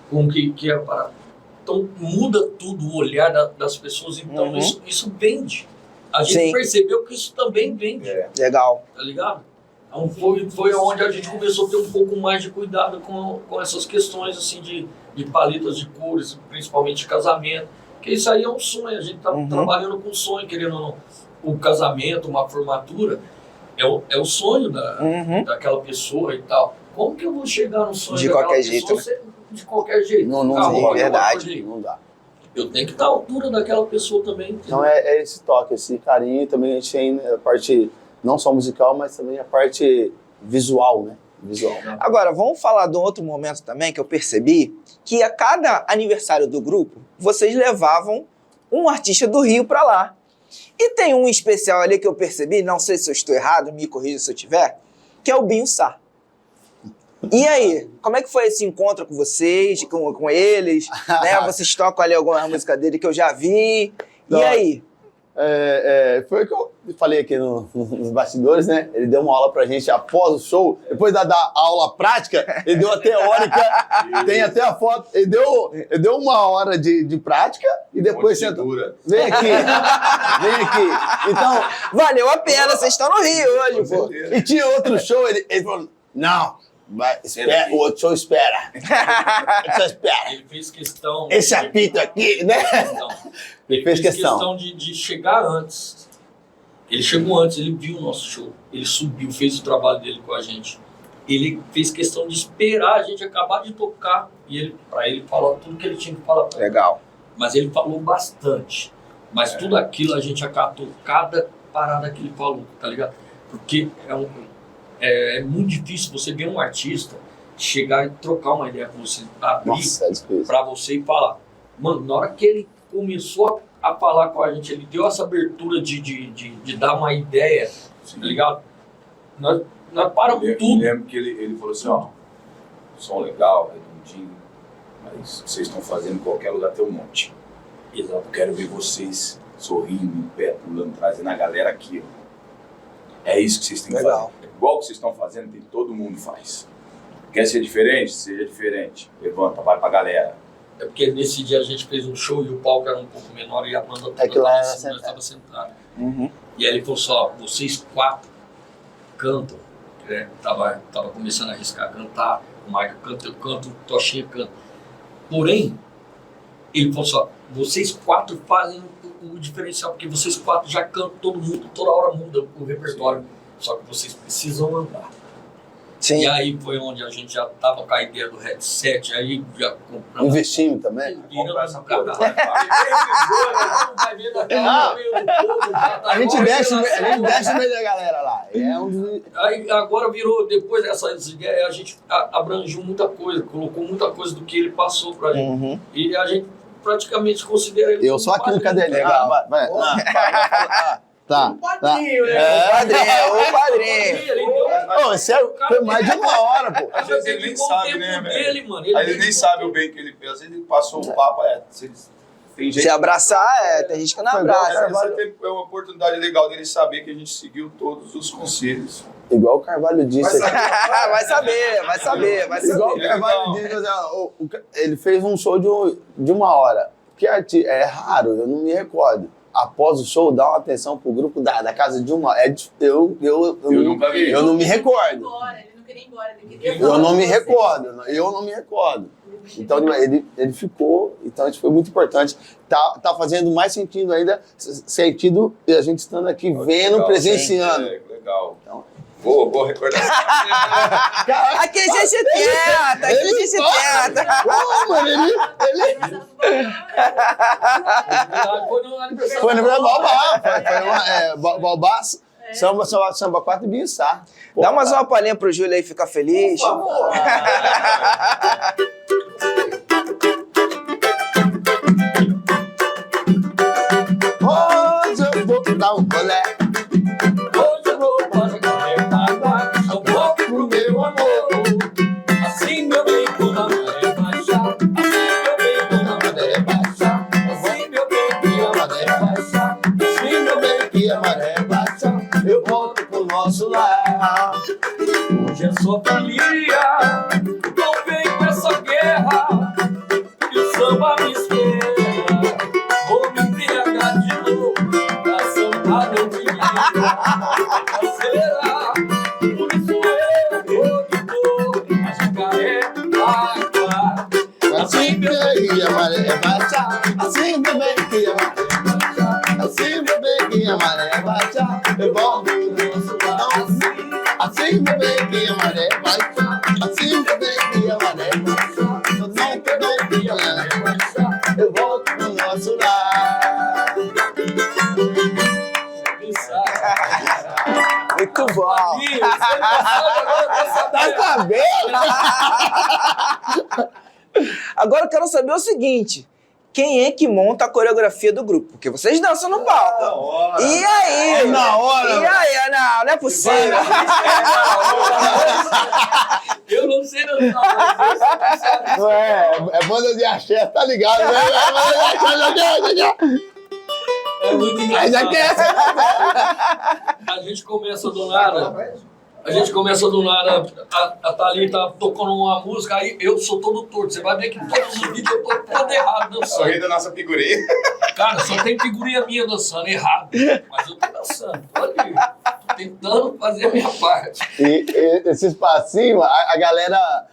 como que é a parada. Então muda tudo o olhar das pessoas. Então isso vende. A gente Sim. percebeu que isso também vende. Legal. Tá ligado? Então foi onde a gente começou a ter um pouco mais de cuidado com essas questões assim de paletas de cores, principalmente de casamento. Porque isso aí é um sonho, a gente tá trabalhando com sonho, querendo ou não. O casamento, uma formatura, é o sonho daquela pessoa e tal. Como que eu vou chegar no sonho De daquela qualquer pessoa jeito, de qualquer jeito? Não, Calma, sim, verdade. Não dá. Eu tenho que estar à altura daquela pessoa também. Entendeu? Então é esse toque, esse carinho. Também a gente tem a parte não só musical, mas também a parte visual, né? Visual. Agora, vamos falar de um outro momento também que eu percebi, que a cada aniversário do grupo, vocês levavam um artista do Rio pra lá. E tem um especial ali que eu percebi, não sei se eu estou errado, me corrija se eu tiver, que é o Binho Sá. E aí, como é que foi esse encontro com vocês, com eles? Né? Vocês tocam ali alguma música dele que eu já vi. Não. E aí? Foi o que eu falei aqui nos bastidores, né? Ele deu uma aula pra gente após o show, depois da aula prática, ele deu a teórica, tem até a foto, ele deu 1 hora de prática e depois sentou. Vem aqui. Então, Valeu a pena, vocês estão no Rio hoje, pô. e tinha outro show, ele falou, não, espera, o outro show espera. Só espera. Ele fez questão... Esse apito aqui, né? Não. Ele fez fez questão. questão de chegar antes. Ele chegou antes, ele viu o nosso show. Ele subiu, fez o trabalho dele com a gente. Ele fez questão de esperar a gente acabar de tocar. E pra ele falar tudo que ele tinha que falar. Legal. Mas ele falou bastante. Mas tudo aquilo a gente acatou, cada parada que ele falou, tá ligado? Porque é muito difícil você ver um artista chegar e trocar uma ideia com você, abrir Nossa, é difícil. pra você e falar. Mano, na hora que ele começou a falar com a gente, ele deu essa abertura de dar uma ideia, tá ligado? Nós paramos tudo. Eu lembro que ele falou assim, ó, som legal, redondinho, mas vocês estão fazendo em qualquer lugar tem um monte. Exato. Eu quero ver vocês sorrindo, em pé, pulando, trazendo a galera aqui, ó. É isso que vocês têm que Legal. fazer. Igual que vocês estão fazendo, que todo mundo faz. Quer ser diferente? Seja diferente. Levanta, vai pra galera. É porque nesse dia a gente fez um show e o palco era um pouco menor e a banda toda É que lá tava era em cima, nós sentado. tava sentado. Uhum. E aí ele falou só, vocês 4 cantam. Tava começando a arriscar cantar, Michael canta, eu canto, Tochinha canta. Porém, ele falou só, vocês 4 fazem o diferencial, porque vocês 4 já cantam todo mundo, toda hora muda o repertório. Só que vocês precisam andar. Sim. E aí foi onde a gente já tava com a ideia do headset, aí já compramos. Investimos também. Compra essa Virando porra. um canal. Vai ver na cara, meio do povo, já tá A gente igual desce no revelação. meio da galera lá. É um dos... Aí agora virou, depois dessas ideias, a gente abrangiu muita coisa, colocou muita coisa do que ele passou pra gente. Uhum. E a gente praticamente considera ele Eu como sou aqui no padrinho. caderninho. Legal. Vai. Tá. Padrinho, né? É, o padrinho. Ele deu- Ô, esse foi mais de 1 hora, pô. Às vezes ele nem dedicou o sabe, tempo né, dele, velho? mano. Aí ele nem dedicou sabe o o bem que ele fez. Às vezes ele passou o papo, tem gente Se abraçar, tem gente que não Foi igual, abraça. é uma oportunidade legal dele saber que a gente seguiu todos os conselhos. Igual o Carvalho disse. Vai saber. Igual o Carvalho disse, assim, ó, ele fez um show de 1 hora. Que é raro, eu não me recordo. Após o show, dá uma atenção pro grupo da casa de 1 hora. Eu nunca vi. Eu não me recordo. Ele não queria ir embora, ele queria Eu não me recordo. Então ele ficou, então isso foi muito importante. Tá fazendo mais sentido ainda, sentido a gente estando aqui vendo, Legal, presenciando. sim, legal. Então. Boa recordação. Aqui a gente tenta. Pô, mano, ele Foi no aniversário. foi no Balbá, foi Balbá, Samba 4 e Biçar. Dá mais uma palhinha pro Júlio aí ficar feliz. Hoje eu vou dar um rolé. Hoje eu vou fazer água, eu vou pro meu amor. Assim meu bem, quando a maré baixar. Assim meu bem, quando a maré baixar. Assim meu bem que a maré baixa, eu volto pro nosso lar. Hoje é só família, não vem com essa guerra. E o samba me espera. Vou me embriagar de novo, pra samba não te liga. Será? Por isso eu vou de novo, a jacaré água. Assim meu bem que a maré baixa, assim meu bem que a maré baixa, assim meu bem que a maré baixa, eu volto pro nosso lar. Assim meu bem que a maré baixa, assim meu bem que a maré baixa, eu não perdoo que a maré baixa, eu volto pro nosso lar. Muito bom. Tá sabendo? Agora eu quero saber o seguinte. Quem é que monta a coreografia do grupo? Porque vocês dançam no palco. E aí? É na hora. E aí? Não é possível. Eu não sei dançar, mas eu Não é banda de axé, tá ligado, né? É banda de axé, é muito já engraçado. quer. A gente começa do nada. A Thalita tocando uma música, aí eu sou todo torto. Você vai ver que todos os vídeos eu tô todo errado dançando. Sorri da nossa figurinha. Cara, só tem figurinha minha dançando errado. Mas eu tô dançando. Tô ali. Tô tentando fazer a minha parte. E esses passinhos, a galera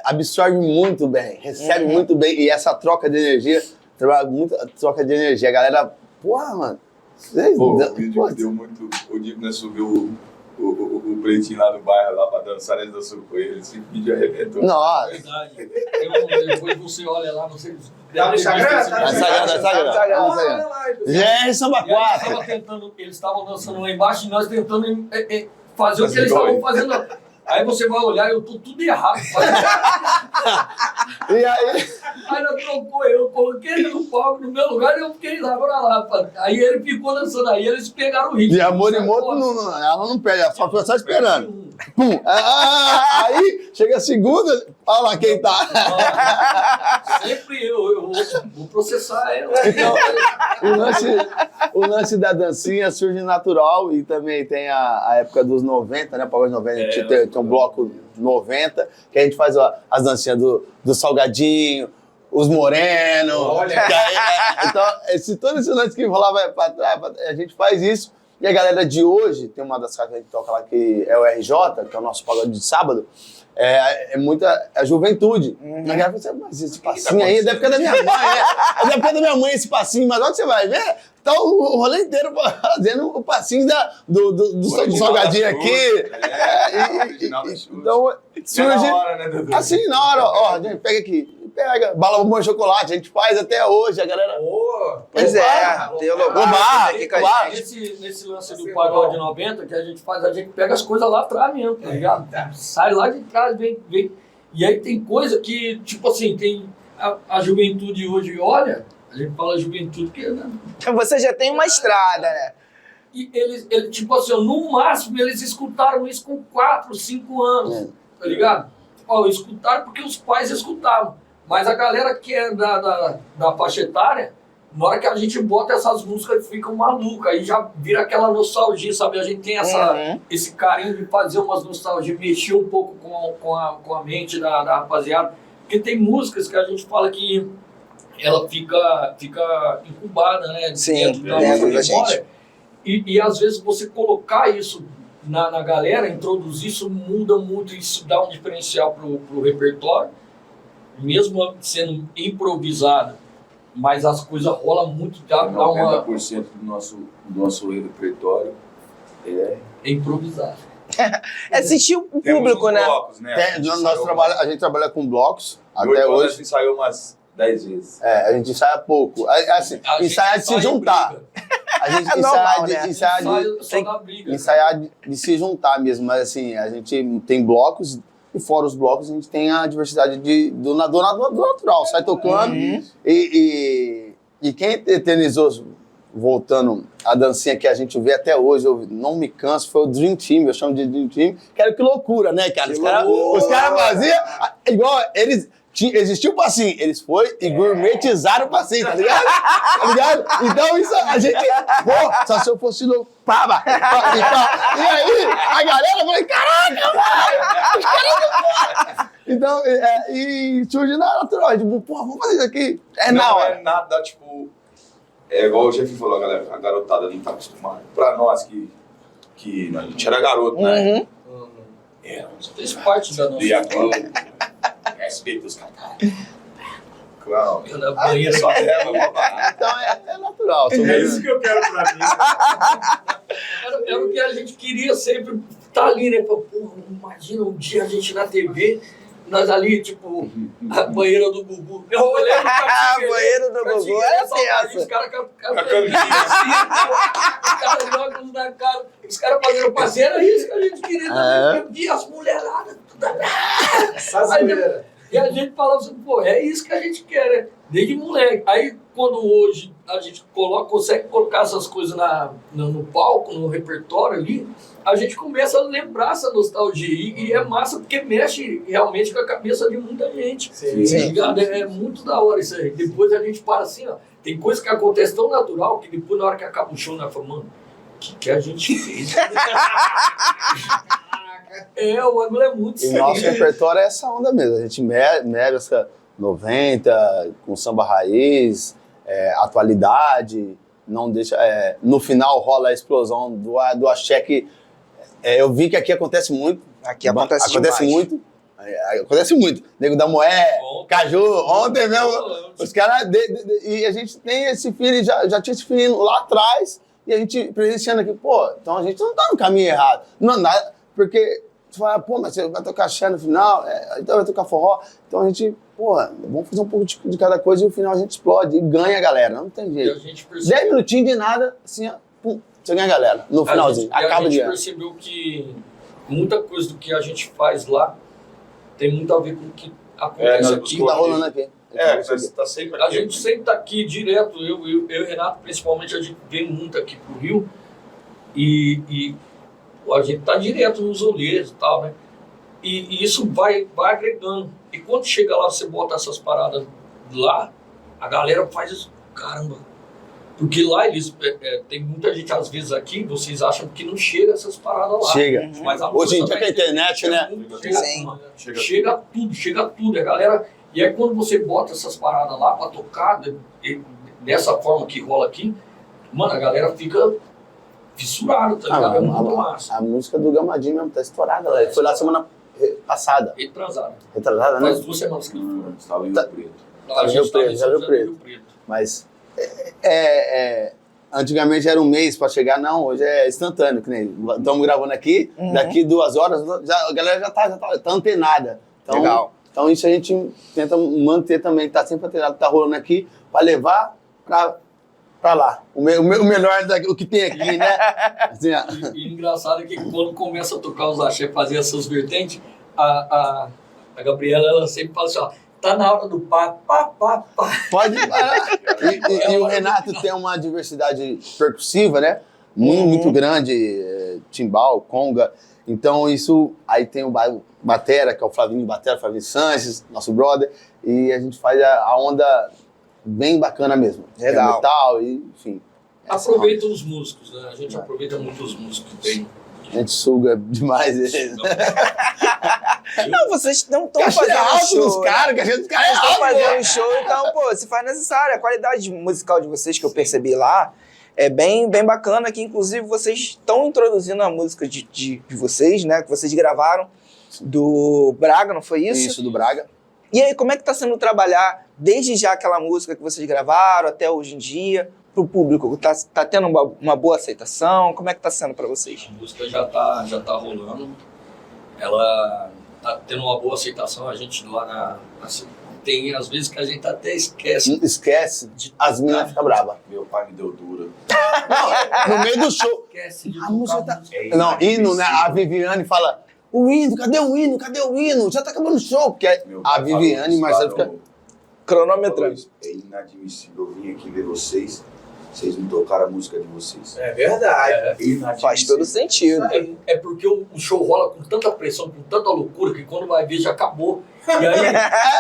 absorve muito bem, recebe muito bem. E essa troca de energia, trabalha muito a troca de energia. A galera, porra, mano. Vocês, Pô, o vídeo que deu muito. O dia que nós subiu o pretinho lá do bairro lá pra dançar, eles dançou com ele. Esse vídeo arrebentou. Nossa. Verdade. Depois você olha lá, não sei. Tá no Instagram? Tá no Instagram. GR Samba E aí 4. eles estavam dançando lá embaixo e nós tentando fazer o que eles estavam fazendo. Aí você vai olhar e eu tô tudo errado. E aí, Aí ela trocou, eu coloquei ele no palco, no meu lugar, e eu fiquei lá pra lá. Aí ele ficou dançando, aí eles pegaram o ritmo. de amor e moto, ela não perde, ela só fica só esperando. Pum. Aí, chega a segunda, olha lá quem tá. Sempre eu vou processar ela. Então, o lance da dancinha surge natural e também tem a época dos 90, né? Pagode 90, a gente tem um bloco 90, que a gente faz as dancinhas do Salgadinho, os morenos. Olha. Então, todo esse lance que rolava pra trás, a gente faz isso. E a galera de hoje, tem uma das caras que a gente toca lá que é o RJ, que é o nosso pagode de sábado, é muita a juventude. A galera fala assim, mas esse passinho aí é da época da minha mãe, é da época da minha mãe esse passinho, mas onde você vai ver? Tá o rolê inteiro fazendo o passinho do salgadinho aqui. Então, surge na hora, né, Dudu? assim, na hora, ó, gente, pega aqui. Pega, bala bombom de chocolate, a gente faz até hoje, a galera... Pois é, tem o Lobar aqui com a gente. Nesse lance do pagode 90 que a gente faz, a gente pega as coisas lá atrás mesmo, tá ligado? Sai lá de trás, vem. E aí tem coisa que, tipo assim, tem a juventude hoje olha, a gente fala juventude porque... Né? Você já tem uma estrada, né? E eles, tipo assim, no máximo eles escutaram isso com 4, 5 anos, tá ligado? Ó, escutaram porque os pais escutavam. Mas a galera que é da faixa etária, na hora que a gente bota essas músicas, ficam malucas. Aí já vira aquela nostalgia, sabe? A gente tem esse carinho de fazer umas nostalgias, mexer um pouco com a mente da rapaziada. Porque tem músicas que a gente fala que ela fica incubada, né? Sim, dentro da gente. E às vezes você colocar isso na galera, introduzir isso, muda muito, isso dá um diferencial pro repertório. Mesmo sendo improvisado, mas as coisas rolam muito, dá uma... 90% do nosso repertório é improvisado. É sentir o público, né? Blocos, né? A gente trabalha com blocos, até A hoje. gente ensaiou umas 10 vezes. A gente ensaia pouco. Assim, ensaiar de se juntar. A gente ensaiar de se juntar mesmo, mas assim, a gente tem blocos. E fora os blocos, a gente tem a diversidade do natural, sai tocando. E quem eternizou, voltando a dancinha que a gente vê até hoje, eu não me canso, foi o Dream Team, eu chamo de Dream Team. Que loucura, né, cara? Os caras faziam igual eles... Existiu o passinho, eles foram e gourmetizaram o passinho, tá ligado? Tá ligado? Então isso a gente, pô, só se eu fosse louco, pá. E aí, a galera falou, caraca, mano, os caras não. Então, e surge na natural, tipo, pô, vamos fazer isso aqui, na hora. Não é nada, tipo, é igual o Jeff falou, a garotada não tá acostumada. Pra nós que a gente era garoto, né? Fez parte da nossa... E aqui, respeito os caras. Claro. Na banheira Só Então é natural. É isso que eu quero pra mim. Era o que a gente queria sempre estar ali, né? Porra, imagina um dia a gente na TV, nós ali, tipo, a banheira do Gugu. Eu olhei no A banheira do Gugu era tensa. Os caras jogam na cara, os caras fazendo passeio, era isso que a gente queria. Eu via as mulheradas, tudo. E a gente falava assim, pô, é isso que a gente quer, né? Desde moleque. Aí, quando hoje a gente consegue colocar essas coisas no palco, no repertório ali, a gente começa a lembrar essa nostalgia. E é massa porque mexe realmente com a cabeça de muita gente. Sim. Tá ligado? É muito da hora isso aí. Depois a gente para assim, ó. Tem coisa que acontece tão natural que depois, na hora que acaba o show, nós falamos, mano, o que a gente fez? O bagulho é muito sério. E nosso repertório é essa onda mesmo. A gente mede essa 90, com samba raiz, atualidade, não deixa. No final rola a explosão do axé que eu vi que aqui acontece muito. Aqui acontece muito. Acontece muito. Nego da Moé, Caju, ontem mesmo. Os caras. E a gente tem esse feeling, já tinha esse feeling lá atrás, e a gente presenciando aqui, pô, então a gente não tá no caminho errado. Não, nada. Porque você fala, pô, mas você vai tocar axé no final, então vai tocar forró. Então a gente, vamos fazer um pouco de cada coisa e no final a gente explode e ganha a galera. Não tem jeito. 10 minutinhos de nada, assim, pum, você ganha a galera. No finalzinho, acaba de ganhar. A gente percebeu que muita coisa do que a gente faz lá tem muito a ver com o que acontece aqui. Tá rolando aqui. Você tá sempre aqui. A gente sempre tá aqui direto, eu e o Renato, principalmente, a gente vem muito aqui pro Rio e a gente tá direto nos rolês e tal, né? E isso vai agregando. E quando chega lá, você bota essas paradas lá, a galera faz isso, caramba. Porque lá eles, tem muita gente, às vezes aqui, vocês acham que não chega essas paradas lá. Chega. Mas hoje em dia com a internet, né? Chega tudo. A galera... E aí quando você bota essas paradas lá pra tocar, dessa forma que rola aqui, mano, a galera fica fissuraram, tá ligado? É muito massa. A música do Gamadinho mesmo tá estourada lá. Foi lá semana passada. Retrasaram. Retrasada, né? Faz 2 semanas que ele foi. Estava em Rio Preto. A Rio gente tava Preto, em São Rio José do Preto. Rio Preto. Mas antigamente era um mês pra chegar, não, hoje é instantâneo, que nem estamos gravando aqui, daqui 2 horas, a galera já tá antenada. Então, Legal. Então isso a gente tenta manter também, tá sempre antenado, tá rolando aqui, pra levar pra lá. O melhor, o que tem aqui, né? Assim, ó. E engraçado é que quando começa a tocar os axé, fazer essas vertentes, a Gabriela, ela sempre fala assim, ó, tá na hora do pá. Pode parar. E o Renato tem uma diversidade percussiva, né? Muito grande, timbal, conga. Então isso, aí tem o Batera, que é o Flavinho Batera, Flavinho Sanches, nosso brother, e a gente faz a onda bem bacana mesmo. Legal. É metal, e, enfim. Aproveita os músicos, né? A gente aproveita muito os músicos que tem. A gente suga demais eles. Não, vocês não estão Cachê fazendo alto show. dos caras, cachê dos caras é Vocês estão alto, fazendo né? show, então, pô, se faz necessário. A qualidade musical de vocês que eu percebi lá é bem bacana, que inclusive vocês estão introduzindo a música de vocês, né? Que vocês gravaram do Braga, não foi isso? Isso, do Braga. E aí, como é que tá sendo trabalhar desde já aquela música que vocês gravaram até hoje em dia pro público? Tá tendo uma boa aceitação? Como é que tá sendo pra vocês? A música já tá rolando. Ela tá tendo uma boa aceitação. A gente lá tem às vezes que a gente até esquece. Esquece, as meninas ficam bravas. Meu pai me deu dura. No meio do show. Esquece de A tocar música a tá... música. Não, hino, né? A Viviane fala, o hino, cadê o hino? Cadê o hino? Já tá acabando o show. Porque Meu pai a Viviane falou e isso, Marcelo falou, fica... Cronometrando. É inadmissível. Eu vim aqui ver vocês não tocaram a música de vocês. É verdade. Inadmissível. Faz todo sentido. É porque o show rola com tanta pressão, com tanta loucura, que quando vai ver já acabou. E aí,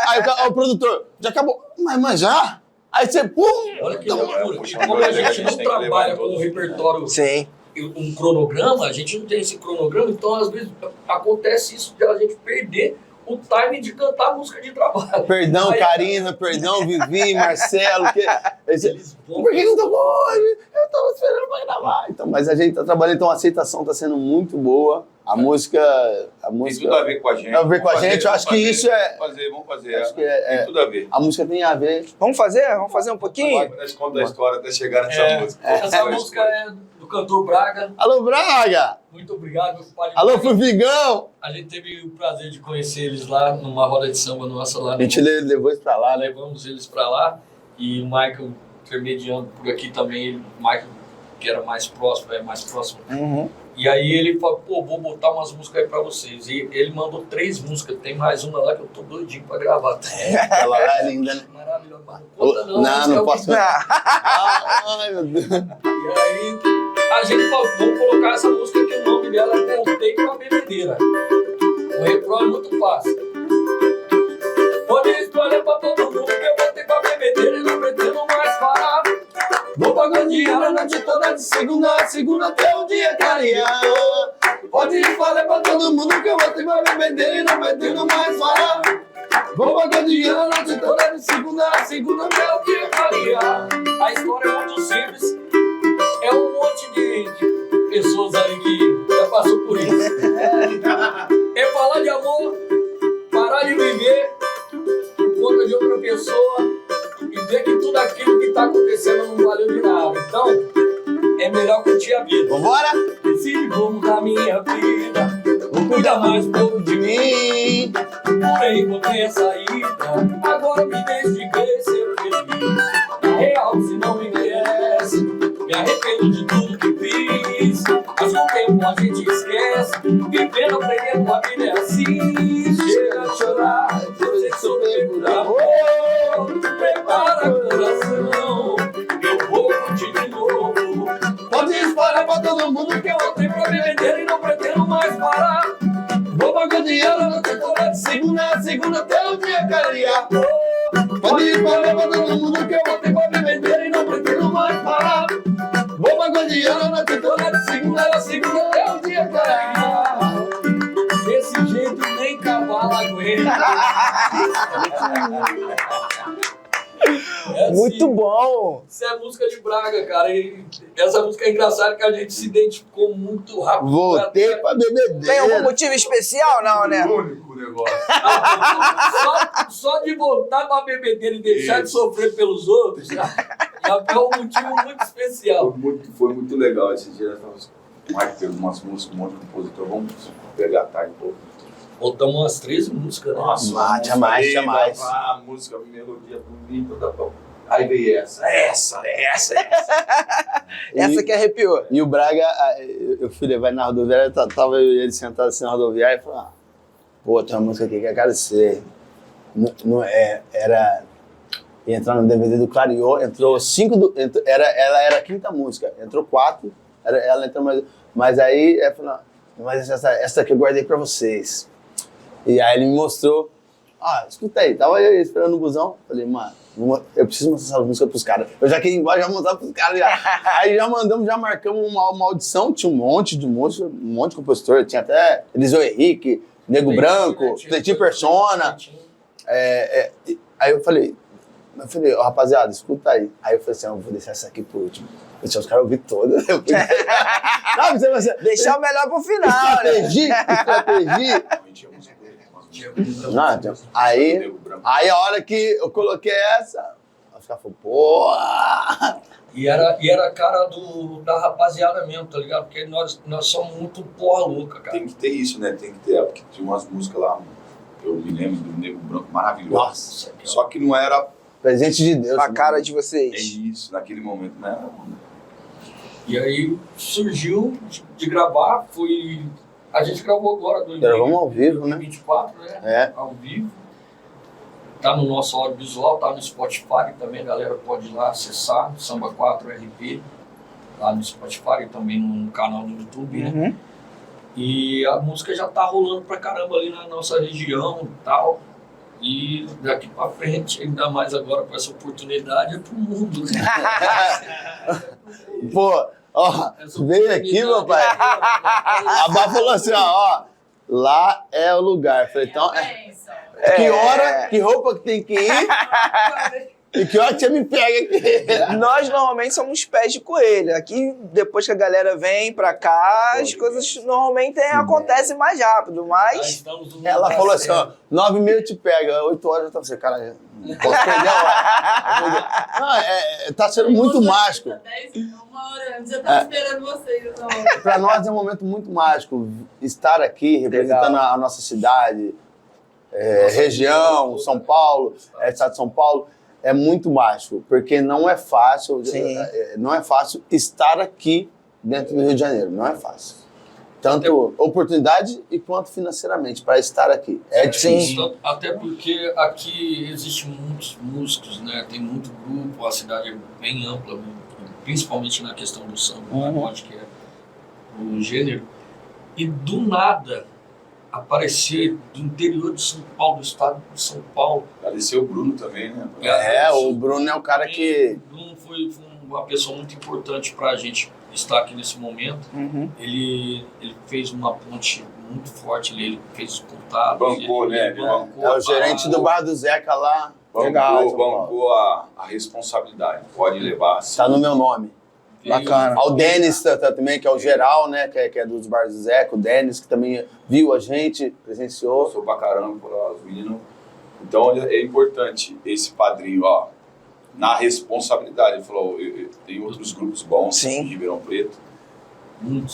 Aí o produtor, já acabou. Mas já? Aí você, pum! olha que Então, loucura. puxa, E como a a gente gente não tem que levar trabalha em com o todos os repertório, Sim. um cronograma, a gente não tem esse cronograma, então às vezes acontece isso de a gente perder o time de cantar a música de trabalho. Perdão, Aí, Karina, perdão, Vivi, Marcelo. eles vão... Por que não tocou hoje? Eu tava esperando pra gravar. Então, mas a gente tá trabalhando, então a aceitação tá sendo muito boa. A música. Tem tudo a ver com a gente. Tem a ver com a gente, eu acho que isso é. Vamos fazer. Acho que Tem tudo a ver. A música tem a ver. Vamos fazer um pouquinho? Agora nós contamos a história até chegar nessa música. Essa música é do cantor Braga. Alô, Braga! Muito obrigado, meu pai. Alô, Fuvigão! A gente teve o prazer de conhecer eles lá numa roda de samba nossa lá. A gente levou isso pra lá, né? Levamos eles pra lá e o Michael intermediando por aqui também. O Michael, que era mais próximo, é mais próximo. Uhum. E aí ele falou, pô, vou botar umas músicas aí pra vocês. E ele mandou 3 músicas, tem mais uma lá que eu tô doidinho pra gravar. Ela é linda, né? Maravilhosa, mas não conta não. Não, não posso. Ah, Ai, meu Deus. E aí a gente falou, vamos colocar essa música que o nome dela é Voltei pra Bebedeira. O refrão é muito fácil. Pode escolher pra todo mundo que eu voltei pra bebedeira e não pretendo mais parar. Vou pagodear a noite toda de segunda a segunda até o dia clarear. Pode falar pra todo mundo que eu voltei pra bebedeira e não pretendo mais parar. Vou pagodear a noite toda de segunda a segunda até o dia clarear. A história é muito simples. É um monte de pessoas ali que já passou por isso. É falar de amor, parar de viver por conta de outra pessoa e ver que tudo aquilo que está acontecendo não valeu de nada. Então, é melhor curtir a vida. Vambora? Decide como da minha vida, não cuida mais um pouco de mim. Por aí encontrei a saída, agora me deixe de querer ser feliz. Na real, se não me merece, me arrependo de tudo que fiz. Mas com o tempo a gente esquece, vivendo, aprendendo, a vida é assim. Chega a chorar, você sofrer por amor. Prepara coração, eu vou curtir de novo. Pode espalhar pra todo mundo que eu voltei pra bebedeira e não pretendo mais parar. Vou pagodeando a noite toda de segunda a segunda até o dia clarear. Pode espalhar pra todo mundo que eu voltei pra bebedeira e não pretendo mais parar. Vou pagodeando a noite toda de segunda a segunda até o dia clarear. Desse jeito nem cavalo aguenta. assim, Muito bom! isso é música de Braga, cara. E essa música é engraçada que a gente se identificou muito rápido. Voltei pra Tem algum bebedeira. motivo especial? Não, né? O único negócio. Só de voltar pra bebedeira e deixar de sofrer pelos outros, já é um motivo muito especial. Foi muito legal esse dia. Mike teve umas músicas, um monte de compositor. Vamos pegar a tarde um pouco. Voltamos umas 13 músicas, né? Ah, tinha mais, tinha mais. A música, a melodia bonita. Aí veio essa. Essa que arrepiou. E o Braga, eu fui levar ele na rodoviária, tava eu e ele sentado assim na rodoviária e falei, pô, tem uma música aqui que eu quero ser. Era... Ia entrar no DVD do Clarion, entrou 5 ela era a 5ª música, entrou 4, ela entrou mais. Mas aí ela falou, mas essa aqui eu guardei pra vocês. E aí ele me mostrou, escuta aí, tava eu esperando no busão, falei, mano, eu preciso mostrar essa música pros caras. Eu já queria ir embora, já mostrar pros caras. Aí já mandamos, já marcamos uma audição, tinha um monte de compositor, tinha até Eliseu Henrique, Nego Branco, Cleitinho Persona. Aí eu falei, rapaziada, escuta aí. Aí eu falei assim, eu vou deixar essa aqui por último. Deixar os caras ouvir todas. Sabe, você... Deixar o melhor pro final, né? Estratégia. Aí a hora que eu coloquei essa, os caras falaram, pô. E era a cara da rapaziada mesmo, tá ligado? Porque nós somos muito porra louca, cara. Tem que ter isso, né? Tem que ter, porque tinha umas músicas lá, eu me lembro do Nego Branco maravilhoso. Nossa. Só que não era... Presente de Deus. A cara de É vocês. isso, naquele momento não era... E aí surgiu de gravar, a gente gravou agora Gravamos ao vivo, né? 2024, né? É. Ao vivo. Tá no nosso audiovisual, tá no Spotify também, a galera pode ir lá acessar, Samba 4 RP, lá no Spotify e também no canal do YouTube, né? E a música já tá rolando pra caramba ali na nossa região e tal. E daqui pra frente, ainda mais agora com essa oportunidade, é pro mundo, né? Pô, veio aqui, meu pai. A Bá falou assim, lá é o lugar. Falei, então, que hora, que roupa que tem que ir e que hora que você me pega aqui. Nós normalmente somos pés de coelho. Aqui, depois que a galera vem pra cá, as coisas normalmente acontecem mais rápido, mas... Ela falou assim, 9h30 te pega, 8 horas eu tava assim, cara, não posso perder a hora. Tá sendo muito mágico. 1 hora antes, eu tava esperando vocês. Pra nós é um momento muito mágico estar aqui representando a nossa cidade, região, São Paulo, estado de São Paulo. É muito mágico, porque não é fácil, estar aqui dentro do Rio de Janeiro, não é fácil. Tanto oportunidade e quanto financeiramente, para estar aqui. É difícil. Até porque aqui existem muitos músicos, né? Tem muito grupo, a cidade é bem ampla, principalmente na questão do samba, pagode, que é o gênero. E do nada aparecer do interior de São Paulo, do estado de São Paulo. Agradecer o Bruno também, né? O Bruno é o cara que... O Bruno foi uma pessoa muito importante para a gente estar aqui nesse momento. Ele fez uma ponte muito forte, ele fez os contatos. Bancou, né? É o gerente do Bar do Zeca lá. Bancou a responsabilidade, pode levar. Assim. Tá no meu nome. Bacana. Ao Denis também, que é o geral, né? Que é dos Bares do Zeca. O Denis, que também viu a gente, presenciou. Sou pra caramba, os meninos. Então é importante esse padrinho, na responsabilidade. Ele falou, tem outros grupos bons em Ribeirão Preto,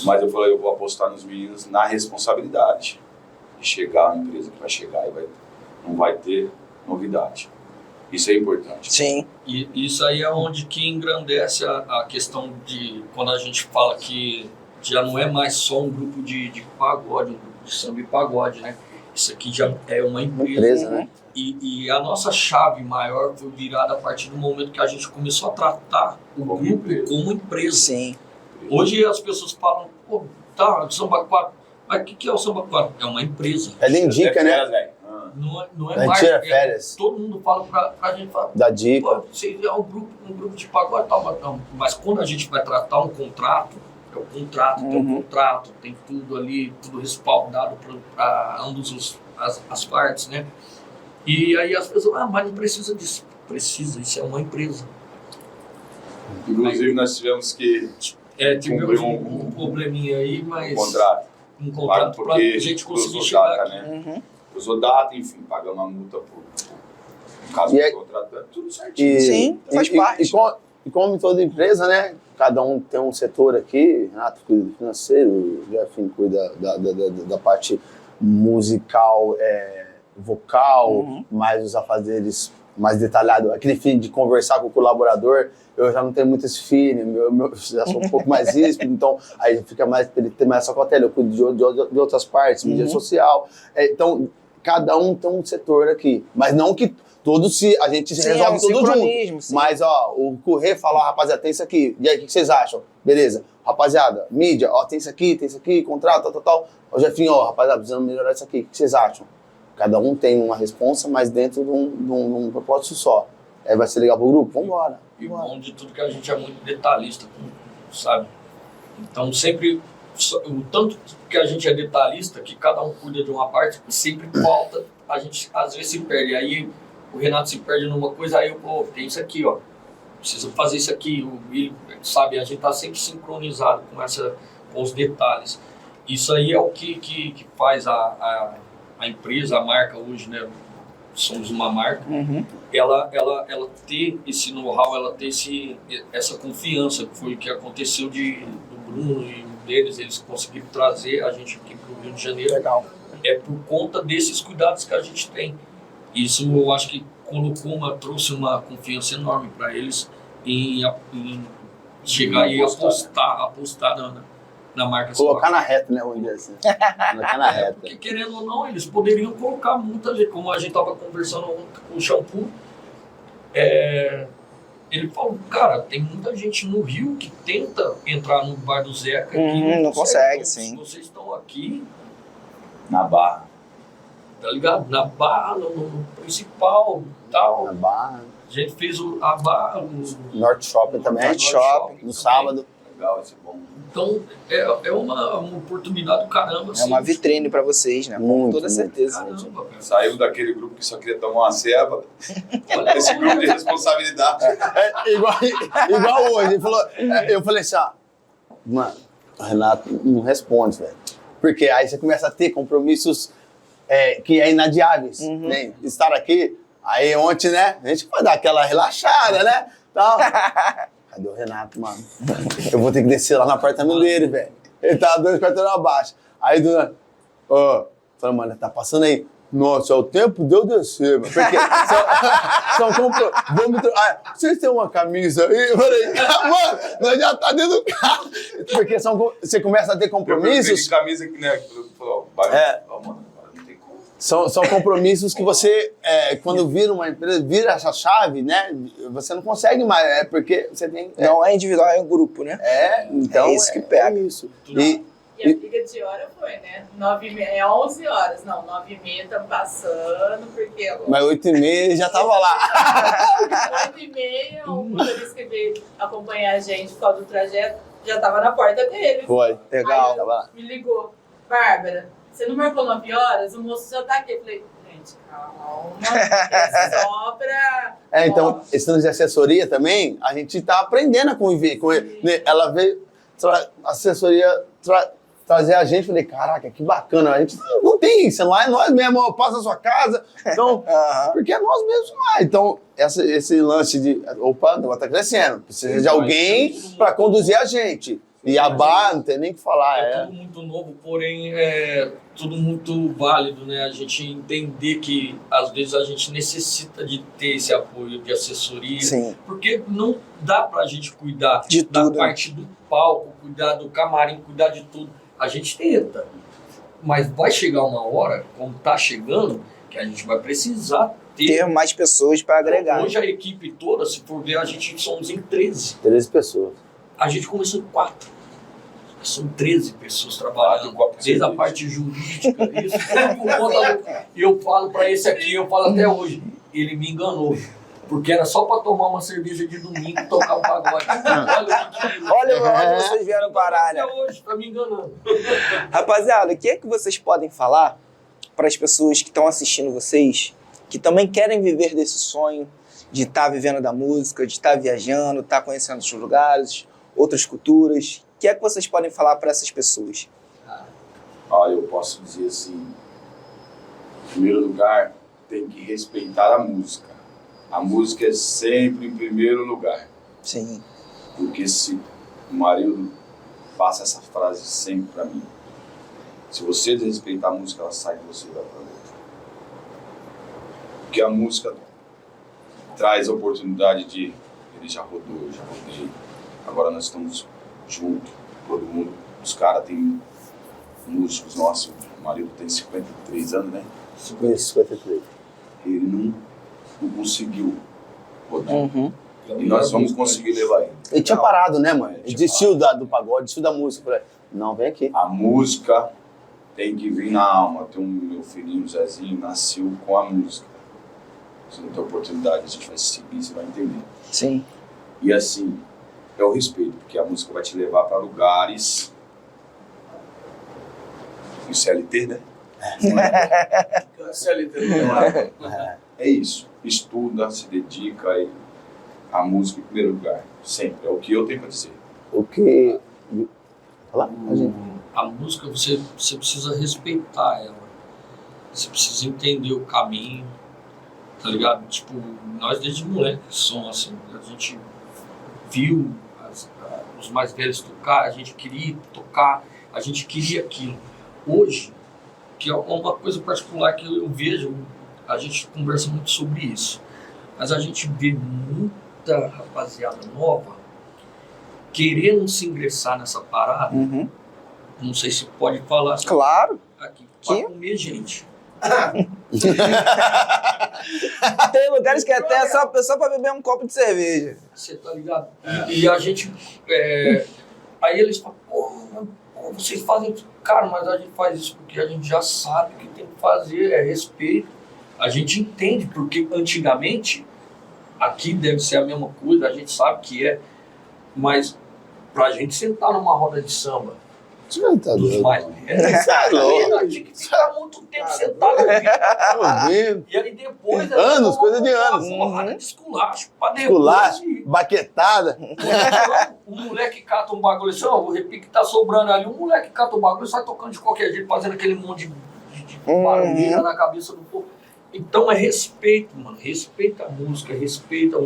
mas eu falei, eu vou apostar nos meninos na responsabilidade de chegar, a empresa que vai chegar e não vai ter novidade. Isso é importante. Sim. E isso aí é onde que engrandece a questão de quando a gente fala que já não é mais só um grupo de pagode, um grupo de samba e pagode, né? Isso aqui já é uma empresa, né? E a nossa chave maior foi virada a partir do momento que a gente começou a tratar o grupo como empresa. Sim. Hoje as pessoas falam, Samba 4, mas o que é o Samba 4? É uma empresa. Ele indica, né? Não é mais. Tira férias. Todo mundo fala pra gente, dá dica. Você é um grupo de pagode, tal, mas quando a gente vai tratar um contrato, é o contrato, tem um contrato, tem tudo ali, tudo respaldado para ambos as partes, né? E aí as pessoas, mas não precisa disso. precisa, isso é uma empresa. Inclusive, nós tivemos que Tivemos um probleminha aí, mas... contrato. Um contrato para porque a gente conseguir cruzou chegar data, aqui. né? Cruzou data, enfim, pagamos uma multa por caso E aí- do contrato, tudo certinho. Sim, faz parte. E como em toda empresa, né? Cada um tem um setor aqui. Renato cuida do financeiro, o Jefinho cuida da parte musical, vocal, mais os afazeres mais detalhados. Aquele feeling de conversar com o colaborador, eu já não tenho muito esse feeling, eu já sou um pouco mais ríspido, então aí fica mais, ele tem mais essa cautela, eu cuido de outras partes, mídia social. Então, cada um tem um setor aqui, mas não que todos a gente Sim, resolve é um tudo sincronismo, junto. sim. Mas, ó, o Correio fala, ó, rapaziada, tem isso aqui. E aí, o que vocês acham? Beleza. Rapaziada, mídia, ó, tem isso aqui, contrato, tal. Ó, Jefinho, ó, rapaziada, precisamos melhorar isso aqui. O que vocês acham? Cada um tem uma responsa, mas dentro de um propósito só. Aí vai ser legal pro grupo? Vambora. E o bom de tudo que a gente é muito detalhista, sabe? Então sempre, o tanto que a gente é detalhista, que cada um cuida de uma parte, sempre falta, a gente às vezes se perde. Aí o Renato se perde numa coisa, aí eu, tem isso aqui, ó. Preciso fazer isso aqui, o Will, sabe? A gente tá sempre sincronizado com os detalhes. Isso aí é o que faz a empresa, a marca hoje, né? Somos uma marca. Ela ter esse know-how, ela ter essa confiança, que foi o que aconteceu do Bruno e deles, eles conseguiram trazer a gente aqui para o Rio de Janeiro. Legal. É por conta desses cuidados que a gente tem. Isso eu acho que trouxe uma confiança enorme para eles em chegar e apostar na marca. Colocar na reta, né, vamos dizer assim. Colocar na reta. Porque querendo ou não, eles poderiam colocar muita gente, como a gente estava conversando com o Shampoo, ele falou, cara, tem muita gente no Rio que tenta entrar no bar do Zeca e não consegue, então, sim. Se vocês estão aqui, Na Barra. tá ligado? Na Barra, no principal tal. Na Barra. A gente fez a Barra, Norte Shopping também. Norte Shopping, No também. sábado. Legal, isso é bom. Então, é uma oportunidade do caramba. É uma vitrine pra vocês, né? Com Muito, toda muito. certeza. Caramba, velho. Saiu daquele grupo que só queria tomar uma ceva. Olha esse grupo de responsabilidade. Igual hoje. Ele falou, eu falei assim, ó, mano, o Renato não responde, velho. Porque aí você começa a ter compromissos que é inadiáveis, né? Estar aqui, aí ontem, né, a gente vai dar aquela relaxada, né? Tal. Cadê o Renato, mano? Eu vou ter que descer lá no apartamento dele, velho. Ele tá 2 quarteirões abaixo. Aí, falei, mano, tá passando aí. Nossa, é o tempo de eu descer, mano. Porque vocês têm uma camisa aí? Eu falei, mano, nós já tá dentro do carro. Porque você começa a ter compromissos. Eu camisa que, né? Falou, mano, não tem como. São compromissos que você, quando vira uma empresa, vira essa chave, né? Você não consegue mais, porque você tem... Não é individual, é um grupo, né? Então É isso que pega. É isso. E a briga de hora foi, né? 9h30, 11 horas. Não, 9h30 estamos passando, porque... Mas 8h30 já tava lá. 8h30, o motorista que veio acompanhar a gente por causa do trajeto já estava na porta dele. Foi. Legal. Aí Tava lá. me ligou. Bárbara, você não marcou 9 horas? O moço já tá aqui. Eu falei, gente, calma. É só pra... Então, esse lance de assessoria também, a gente tá aprendendo a conviver com ele. Né? Ela veio, assessoria, trazer a gente, falei, caraca, que bacana, a gente não tem isso, não é nós mesmos, eu passo a sua casa, então, porque é nós mesmos lá. Então, esse lance de, opa, o negócio tá crescendo, precisa de alguém para conduzir a gente. E a barra, não tem nem o que falar. É tudo muito novo, porém é tudo muito válido, né? A gente entender que às vezes a gente necessita de ter esse apoio de assessoria, Sim. porque não dá pra gente cuidar De da tudo, né? parte do palco, cuidar do camarim, cuidar de tudo. A gente tenta, mas vai chegar uma hora, como tá chegando, que a gente vai precisar Ter mais pessoas para agregar. Hoje a equipe toda, se for ver, a gente somos em 13. 13 pessoas. A gente começou em 4. São 13 pessoas trabalhando, desde a parte jurídica, isso tudo por conta eu falo para esse aqui, eu falo até hoje, ele me enganou, porque era só para tomar uma cerveja de domingo e tocar um pagode. Olha onde vocês vieram parar, né? Até hoje, tá me enganando. Rapaziada, o que é que vocês podem falar para as pessoas que estão assistindo vocês, que também querem viver desse sonho, de estar vivendo da música, de estar viajando, estar conhecendo outros lugares, outras culturas. O que é que vocês podem falar para essas pessoas? Olha, eu posso dizer assim, em primeiro lugar, tem que respeitar a música. A música é sempre em primeiro lugar. Sim. Porque se o marido passa essa frase sempre para mim, se você desrespeitar a música, ela sai de você e vai para outra. Porque a música traz a oportunidade de... Ele já rodou, eu já rodei. Agora nós estamos juntos, todo mundo. Os caras têm músicos nossos. O marido tem 53 anos, né? 53. Ele não conseguiu rodar. Uhum. E nós vamos conseguir levar ele. Ele tinha parado, né, mano? Ele Tinha desistiu do pagode, desistiu da música. Falei, não, vem aqui. A música tem que vir na alma. Tem meu filhinho, Zezinho, nasceu com a música. Se não tem oportunidade, a gente vai seguir, você vai entender. Sim. E assim, é o respeito, porque a música vai te levar para lugares... O CLT, né? CLT não é. É isso. Estuda, se dedica à música em primeiro lugar. Sempre. É o que eu tenho para dizer. O que... Fala, gente. A música, você precisa respeitar ela. Você precisa entender o caminho, tá ligado? Tipo, nós desde moleque somos assim, a gente viu os mais velhos tocar, a gente queria tocar, a gente queria aquilo. Hoje, que é uma coisa particular que eu vejo, a gente conversa muito sobre isso, mas a gente vê muita rapaziada nova querendo se ingressar nessa parada. Uhum. Não sei se pode falar Claro. aqui, Que? pra comer gente. Tem lugares que até é só para beber um copo de cerveja. Você tá ligado? E a gente. Aí eles falam, pô, vocês fazem isso. Cara, mas a gente faz isso porque a gente já sabe o que tem que fazer, é respeito. A gente entende, porque antigamente, aqui deve ser a mesma coisa, a gente sabe que é, mas pra gente sentar numa roda de samba, Você não tá dos doido. mais velhos, a gente tem que ficar muito tempo sentado ouvindo. E aí depois... Anos, coisa de anos. Uma porrada de esculacho pra Esculacho, depois... baquetada. O moleque cata um bagulho assim, ó, o repique que tá sobrando ali, o moleque cata um bagulho e sai tocando de qualquer jeito, fazendo aquele monte de barulheira na cabeça do povo. Então é respeito, mano. Respeita a música, respeita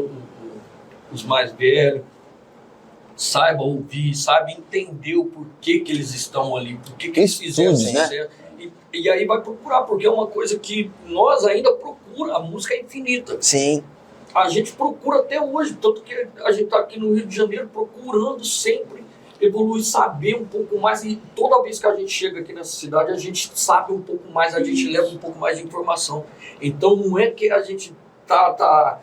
os mais velhos. Saiba ouvir, saiba entender o porquê que eles estão ali, por que eles fizeram Estude, né? certo. E aí vai procurar, porque é uma coisa que nós ainda procuramos, a música é infinita. Sim. A gente procura até hoje, tanto que a gente está aqui no Rio de Janeiro procurando sempre evoluir, saber um pouco mais, e toda vez que a gente chega aqui nessa cidade, a gente sabe um pouco mais, a gente leva um pouco mais de informação. Então não é que a gente tá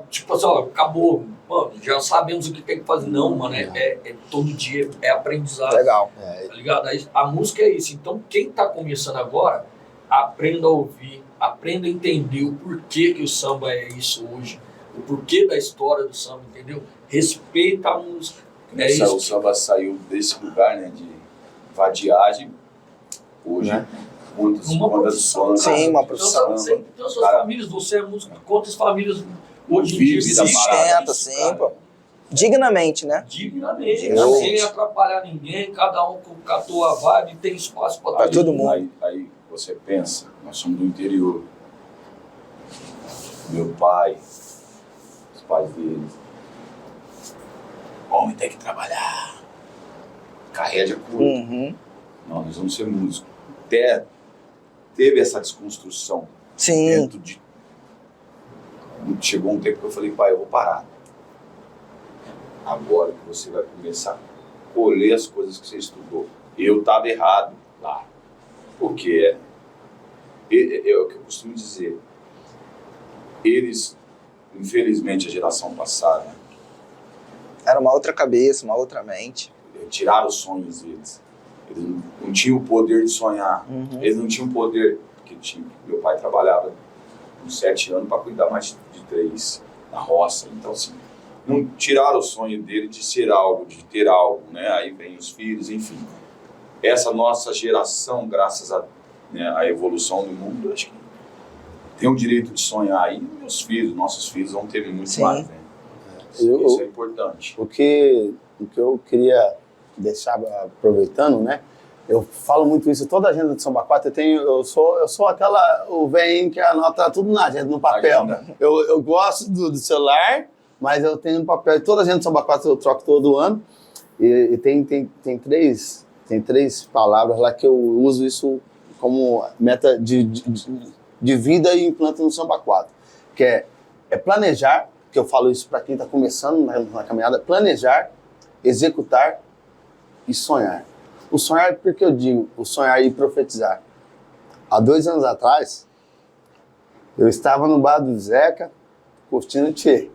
tipo assim, ó, acabou, mano, já sabemos o que tem que fazer. Não, mano, é todo dia, é aprendizado. Legal. Tá ligado? A música é isso. Então quem tá começando agora, aprenda a ouvir, aprenda a entender o porquê que o samba é isso hoje, o porquê da história do samba, entendeu? Respeita a música. É O isso. samba saiu desse lugar, né, de vadiagem. Hoje, Né? quantas profissão, bandas Sim, cara. uma profissão. Então suas Cara, famílias, você é músico, quantas famílias hoje em dia vive da vivem parada. isso, Sim, cara? pô. Dignamente, né? Dignamente, Dignamente. sem atrapalhar ninguém, cada um com a tua vibe, tem espaço para Pra todo mundo. Aí você pensa, nós somos do interior. Meu pai, os pais deles. Homem tem que trabalhar. Carrega curta. Uhum. Não, nós vamos ser músicos. Até teve essa desconstrução Sim. dentro de... Chegou um tempo que eu falei, pai, eu vou parar. Agora que você vai começar a colher as coisas que você estudou. Eu estava errado lá. Porque é o que eu costumo dizer. Eles, infelizmente, a geração passada, Era uma outra cabeça, uma outra mente. tiraram os sonhos deles. Eles não tinham o poder de sonhar. Uhum. Eles não tinham poder. Porque meu pai trabalhava uns 7 anos para cuidar mais de 3 na roça. Então, assim, não tiraram o sonho dele de ser algo, de ter algo, né? Aí vem os filhos, enfim. Essa nossa geração, graças à evolução do mundo, acho que tem o direito de sonhar. E meus filhos, nossos filhos vão ter muito Sim. mais, né? Isso é importante. O que eu queria deixar, aproveitando, né? Eu falo muito isso, toda a agenda do Samba 4, eu sou o velhinho que anota tudo na agenda, no papel. Agenda. Eu gosto do celular, mas eu tenho no papel. Toda a agenda do Samba 4 eu troco todo ano. E tem três palavras lá que eu uso isso como meta de vida e implanto no Samba 4. Que é planejar, que eu falo isso para quem está começando na caminhada, planejar, executar e sonhar. O sonhar, porque eu digo, o sonhar e profetizar. Há 2 anos atrás, eu estava no bar do Zeca, curtindo o Tchê.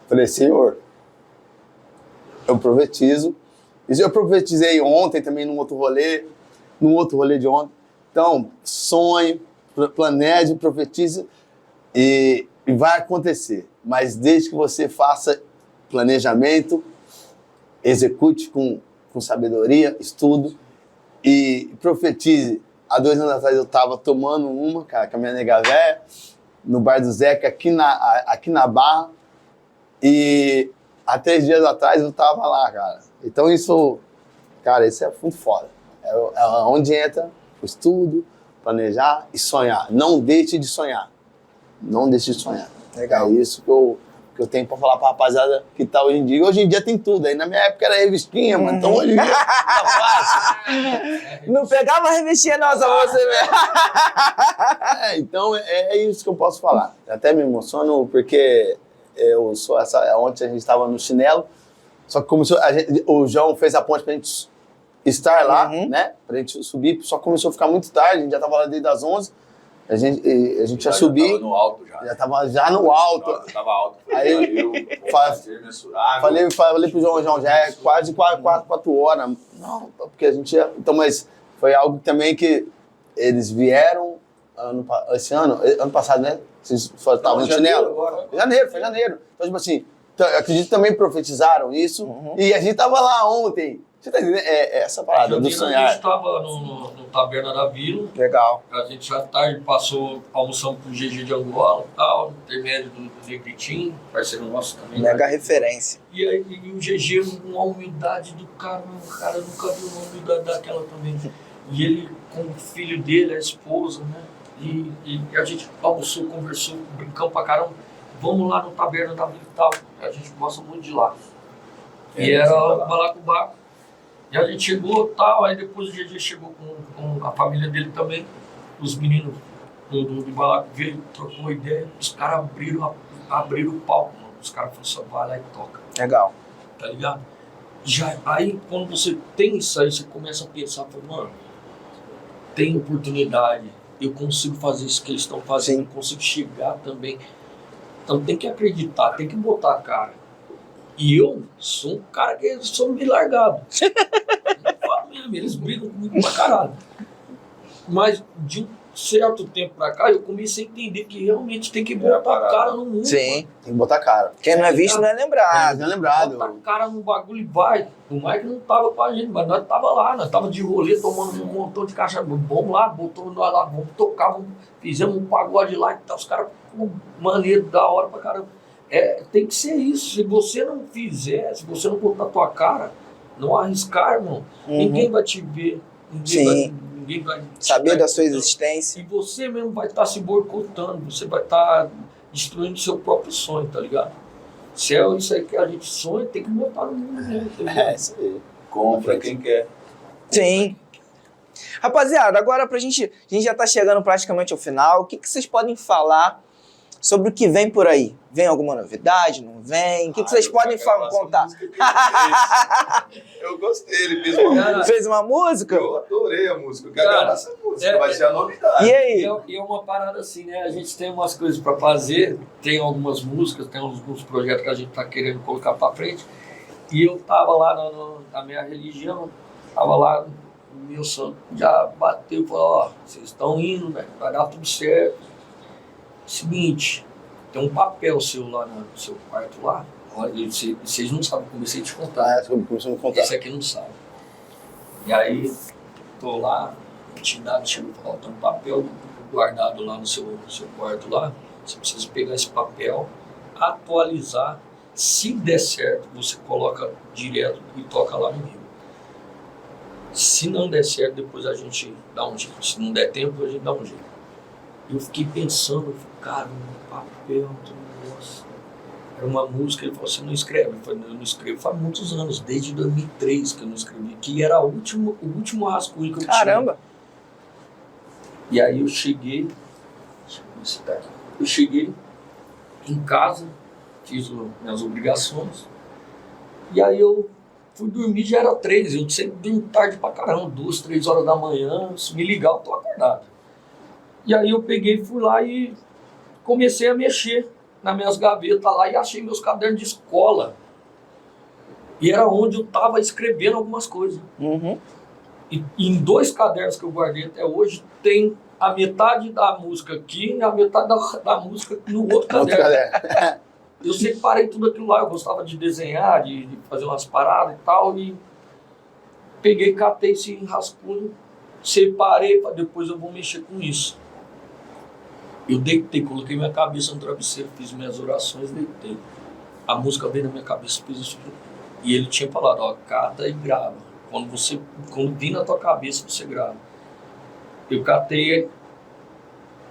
Falei, Senhor, eu profetizo. E eu profetizei ontem também num outro rolê de ontem. Então, sonhe, planeje, profetize e vai acontecer. Mas desde que você faça planejamento, execute com sabedoria, estudo e profetize. Há 2 anos atrás eu estava tomando uma, cara, com a minha nega véia, no bar do Zeca, aqui na Barra. E há 3 dias atrás eu estava lá, cara. Então isso é muito foda. É onde entra o estudo, planejar e sonhar. Não deixe de sonhar. Não deixe de sonhar. Legal. É isso que eu tenho pra falar pra rapaziada que tá hoje em dia. Hoje em dia tem tudo. Aí na minha época era revistinha, mano. Então hoje em dia tá fácil. Não pegava a revistinha não, só você mesmo. Então é isso que eu posso falar. Eu até me emociono porque eu sou ontem a gente estava no chinelo. Só que começou, o João fez a ponte pra gente estar lá, né? Pra gente subir. Só começou a ficar muito tarde. A gente já tava lá desde as 11. A gente ia subir. Já tava no alto já. Já tava já no alto. Já tava alto. Aí eu falei pro João, já é quase 4 horas. Não, porque a gente ia... Então, mas foi algo também que eles vieram ano passado, né? Vocês estavam no chinelo? Foi janeiro. Então, tipo assim, eu acredito que também profetizaram isso. E a gente tava lá ontem. Você tá entendendo? Essa parada do sonhar. A gente estava no Taberna da Vila. Legal. A gente já tarde passou almoçando com o GG de Angola e tal, intermédio do Negritinho, parceiro nosso também. Mega referência. E aí e o GG, uma humildade do cara, o cara nunca viu uma humildade daquela também. E ele com o filho dele, a esposa, né? E a gente almoçou, conversou, brincamos pra caramba. Vamos lá no Taberna da Vila e tal. A gente gosta muito de lá. E era o balacobaco. E a gente chegou e tal, aí depois o GG chegou com a família dele também. Os meninos do balaco veio, trocou uma ideia. Os caras abriram o palco, mano. Os caras falaram só, vai lá e toca. Legal. Tá ligado? Aí quando você tem isso aí, você começa a pensar, mano, tem oportunidade. Eu consigo fazer isso que eles estão fazendo, eu consigo chegar também. Então tem que acreditar, tem que botar a cara. E eu sou um cara que sou meio largado. Eles brigam comigo pra caralho. Mas de um certo tempo pra cá, eu comecei a entender que realmente tem que botar a cara no mundo. Sim. Mano. Tem que botar a cara. Quem não é visto não é lembrado. Não é lembrado. Botar a cara no bagulho e vai. O Mike não tava com a gente, mas nós tava lá. Nós tava de rolê, tomando um montão de caixa. Vamos lá, botou nós lá, vamos tocar. Fizemos um pagode lá e tal. Os caras ficam maneiro, da hora pra caramba. Tem que ser isso. Se você não fizer, se você não botar a tua cara, não arriscar, irmão, ninguém vai te ver. Ninguém vai saber da sua existência. E você mesmo vai estar se boicotando, você vai estar destruindo o seu próprio sonho, tá ligado? Se é isso aí que a gente sonha, tem que botar no mundo mesmo, tá ligado? Isso aí. Compra quem quer. Sim. Rapaziada, agora a gente já tá chegando praticamente ao final. O que vocês podem falar sobre o que vem por aí? Vem alguma novidade? Não vem? O que vocês podem contar? Eu gostei, ele fez uma música. Fez uma música? Eu adorei a música. Eu quero gravar essa música, vai ser a novidade. E aí? E é uma parada assim, né? A gente tem umas coisas pra fazer, tem algumas músicas, tem alguns projetos que a gente tá querendo colocar pra frente. E eu tava lá na minha religião, tava lá, o meu santo já bateu e falou, ó, vocês estão indo, né? Vai dar tudo certo. Seguinte, tem um papel seu lá no seu quarto lá. Olha, vocês não sabem, comecei a te contar. Comecei a contar. Esse aqui não sabe. E aí, tô lá, a entidade chegou e falou, tem um papel guardado lá no seu quarto lá, você precisa pegar esse papel, atualizar. Se der certo, você coloca direto e toca lá no Rio. Se não der certo, depois a gente dá um jeito. Se não der tempo, a gente dá um jeito. Eu fiquei pensando, cara, no papel, nossa. Era uma música, ele falou, você não escreve? Eu falei, eu não escrevo faz muitos anos, desde 2003 que eu não escrevi, que era o último rascunho que eu tinha. Caramba! E aí eu cheguei, deixa eu ver se tá aqui. Eu cheguei em casa, fiz minhas obrigações, e aí eu fui dormir, já era 3, eu sempre durmo tarde pra caramba, 2, 3 horas da manhã, se me ligar eu tô acordado. E aí eu peguei, fui lá e comecei a mexer nas minhas gavetas lá e achei meus cadernos de escola. E era onde eu tava escrevendo algumas coisas. Uhum. E em 2 cadernos que eu guardei até hoje, tem a metade da música aqui e a metade da música no outro caderno. Eu separei tudo aquilo lá, eu gostava de desenhar, de fazer umas paradas e tal, e peguei, catei esse rascunho, separei, para depois eu vou mexer com isso. Eu deitei, coloquei minha cabeça no travesseiro, fiz minhas orações, deitei. A música veio na minha cabeça, fiz isso. E ele tinha falado, ó, cata e grava. Quando vir na tua cabeça, você grava. Eu catei,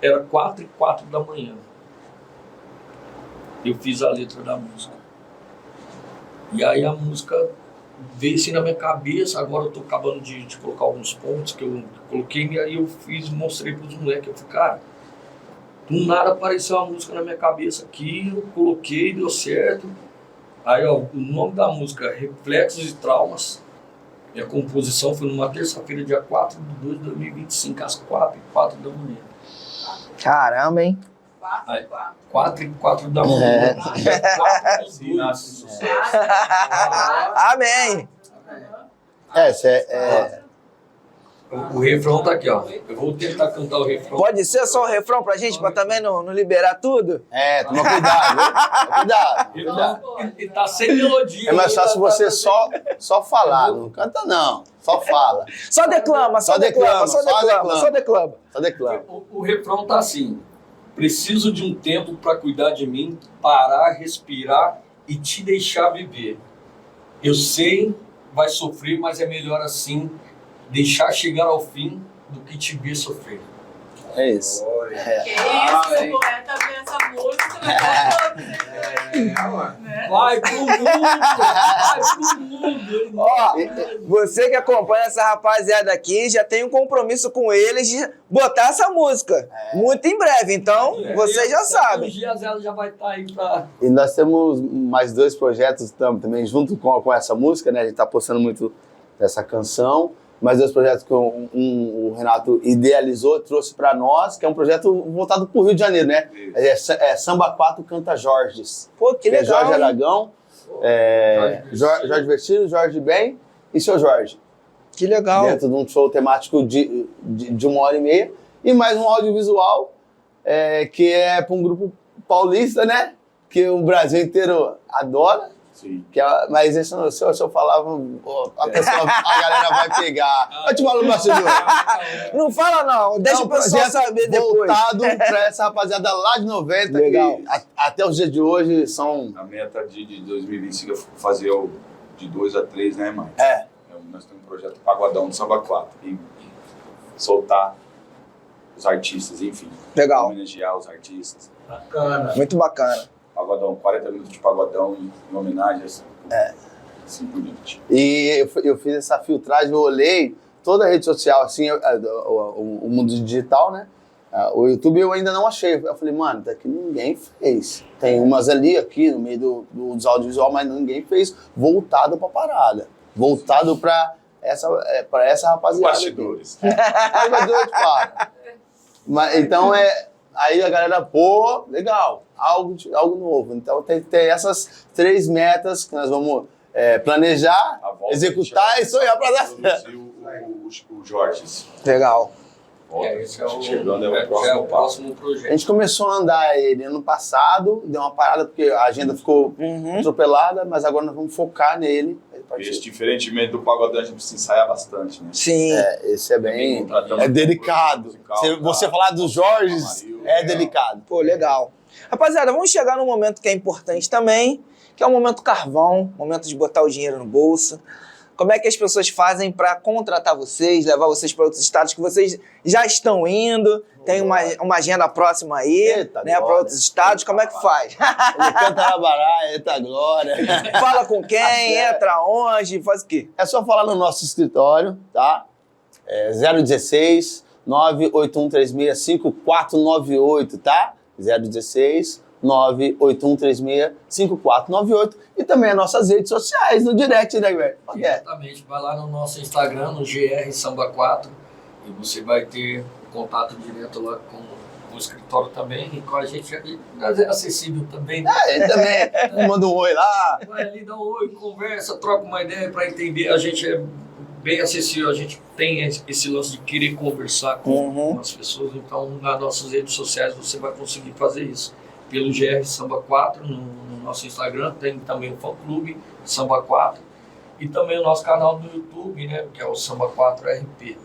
era 4h04 da manhã. Eu fiz a letra da música. E aí a música veio assim na minha cabeça, agora eu tô acabando de colocar alguns pontos que eu coloquei, e aí eu mostrei pros moleques, eu falei, cara, do nada apareceu uma música na minha cabeça aqui, eu coloquei, deu certo. Aí ó, o nome da música é Reflexos e Traumas. Minha composição foi numa terça-feira, dia 4/2/2025, às 4h04 da manhã. Caramba, hein? 4h04 da manhã. 4/2. Amém! O refrão tá aqui, ó. Eu vou tentar cantar o refrão. Pode ser só o refrão pra gente, pra também não liberar tudo? Toma cuidado, viu? Toma cuidado. Ele tá sem melodia. É mais fácil você só falar, não canta não, só fala. Só declama. Só declama. O refrão tá assim. Preciso de um tempo para cuidar de mim, parar, respirar e te deixar viver. Eu sei, vai sofrer, mas é melhor assim, deixar chegar ao fim do que te ver sofrer. É isso. Que isso, o poeta vê essa música, Vai pro mundo! Ó, você que acompanha essa rapaziada aqui, já tem um compromisso com eles de botar essa música. Muito em breve, então você já sabe. Uns dias ela já vai estar aí pra... E nós temos mais 2 projetos também junto com essa música, né? A gente tá postando muito dessa canção. Mais 2 projetos que o Renato idealizou, trouxe para nós, que é um projeto voltado para o Rio de Janeiro, né? É Samba 4 Canta Jorges. Pô, que legal. É Jorge Aragão, Jorge Versilo, Jorge Ben e Seu Jorge. Que legal. Dentro de um show temático de 1h30. E mais um audiovisual, que é para um grupo paulista, né? Que o Brasil inteiro adora. Sim. Mas se eu falar, a galera vai pegar. Vai te falar no bastidor. Não fala não, deixa o pessoal saber depois. Voltado pra essa rapaziada lá de 90, legal. Que até os dias de hoje são... A meta de 2025 é fazer de 2 a 3, né, mãe? Nós temos um projeto Pagodão do Samba 4. E soltar os artistas, enfim. Legal. Homenagear os artistas. Bacana. Muito bacana. Pagodão, 40 minutos de pagodão em homenagem assim por diante. E eu fiz essa filtragem, eu olhei toda a rede social, assim, o mundo digital, né? O YouTube eu ainda não achei. Eu falei, mano, daqui ninguém fez. Tem umas ali, aqui, no meio dos audiovisual, mas ninguém fez voltado pra parada. Voltado pra essa rapaziada. Bastidores. Bastidores, para. Mas, então, aí a galera, pô, legal, algo novo. Então tem essas 3 metas que nós vamos planejar, executar e sonhar pra dar certo. O Jorge. Legal. Esse é o, Chegando, é o já é próximo o próximo projeto. A gente começou a andar ele ano passado, deu uma parada porque a agenda ficou atropelada, mas agora nós vamos focar nele. Esse, diferentemente do pagodão, a gente precisa ensaiar bastante, né? Sim. Esse é bem... Contratamos É delicado. musical, Se você falar dos Jorges, é delicado. Pô, legal. Rapaziada, vamos chegar num momento que é importante também, que é o momento carvão, momento de botar o dinheiro no bolso. Como é que as pessoas fazem para contratar vocês, levar vocês para outros estados que vocês já estão indo? Tem uma agenda próxima aí, Eita, né, para glória. outros estados. Como é que faz? Ele canta Arabará, eita glória. Fala com quem, entra onde, faz o quê? É só falar no nosso escritório, tá? É 016 98136 5498, tá? 016 98136 5498 e também as nossas redes sociais no direct, né, velho? Exatamente, vai lá no nosso Instagram, no GR Samba 4, e você vai ter contato direto lá com o escritório também, e com a gente é acessível também, né? Ele também manda um oi lá. Vai ali, dá um oi, conversa, troca uma ideia para entender, a gente é bem acessível, a gente tem esse lance de querer conversar com as pessoas, então nas nossas redes sociais você vai conseguir fazer isso. Pelo GR Samba 4 no nosso Instagram, tem também o fã-clube Samba 4 e também o nosso canal no YouTube, né, que é o Samba 4 RP.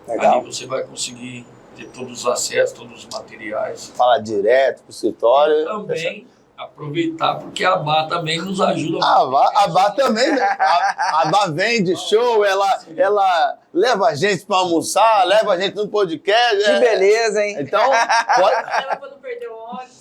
Legal. Ali você vai conseguir ter todos os acessos, todos os materiais. Fala direto pro escritório. E também aproveitar, porque a Bá também nos ajuda. A Bá também, a Bá vende show, ela leva a gente pra almoçar, leva a gente no podcast. Que beleza, hein? Então, pode... Ela pra não perder o ônibus.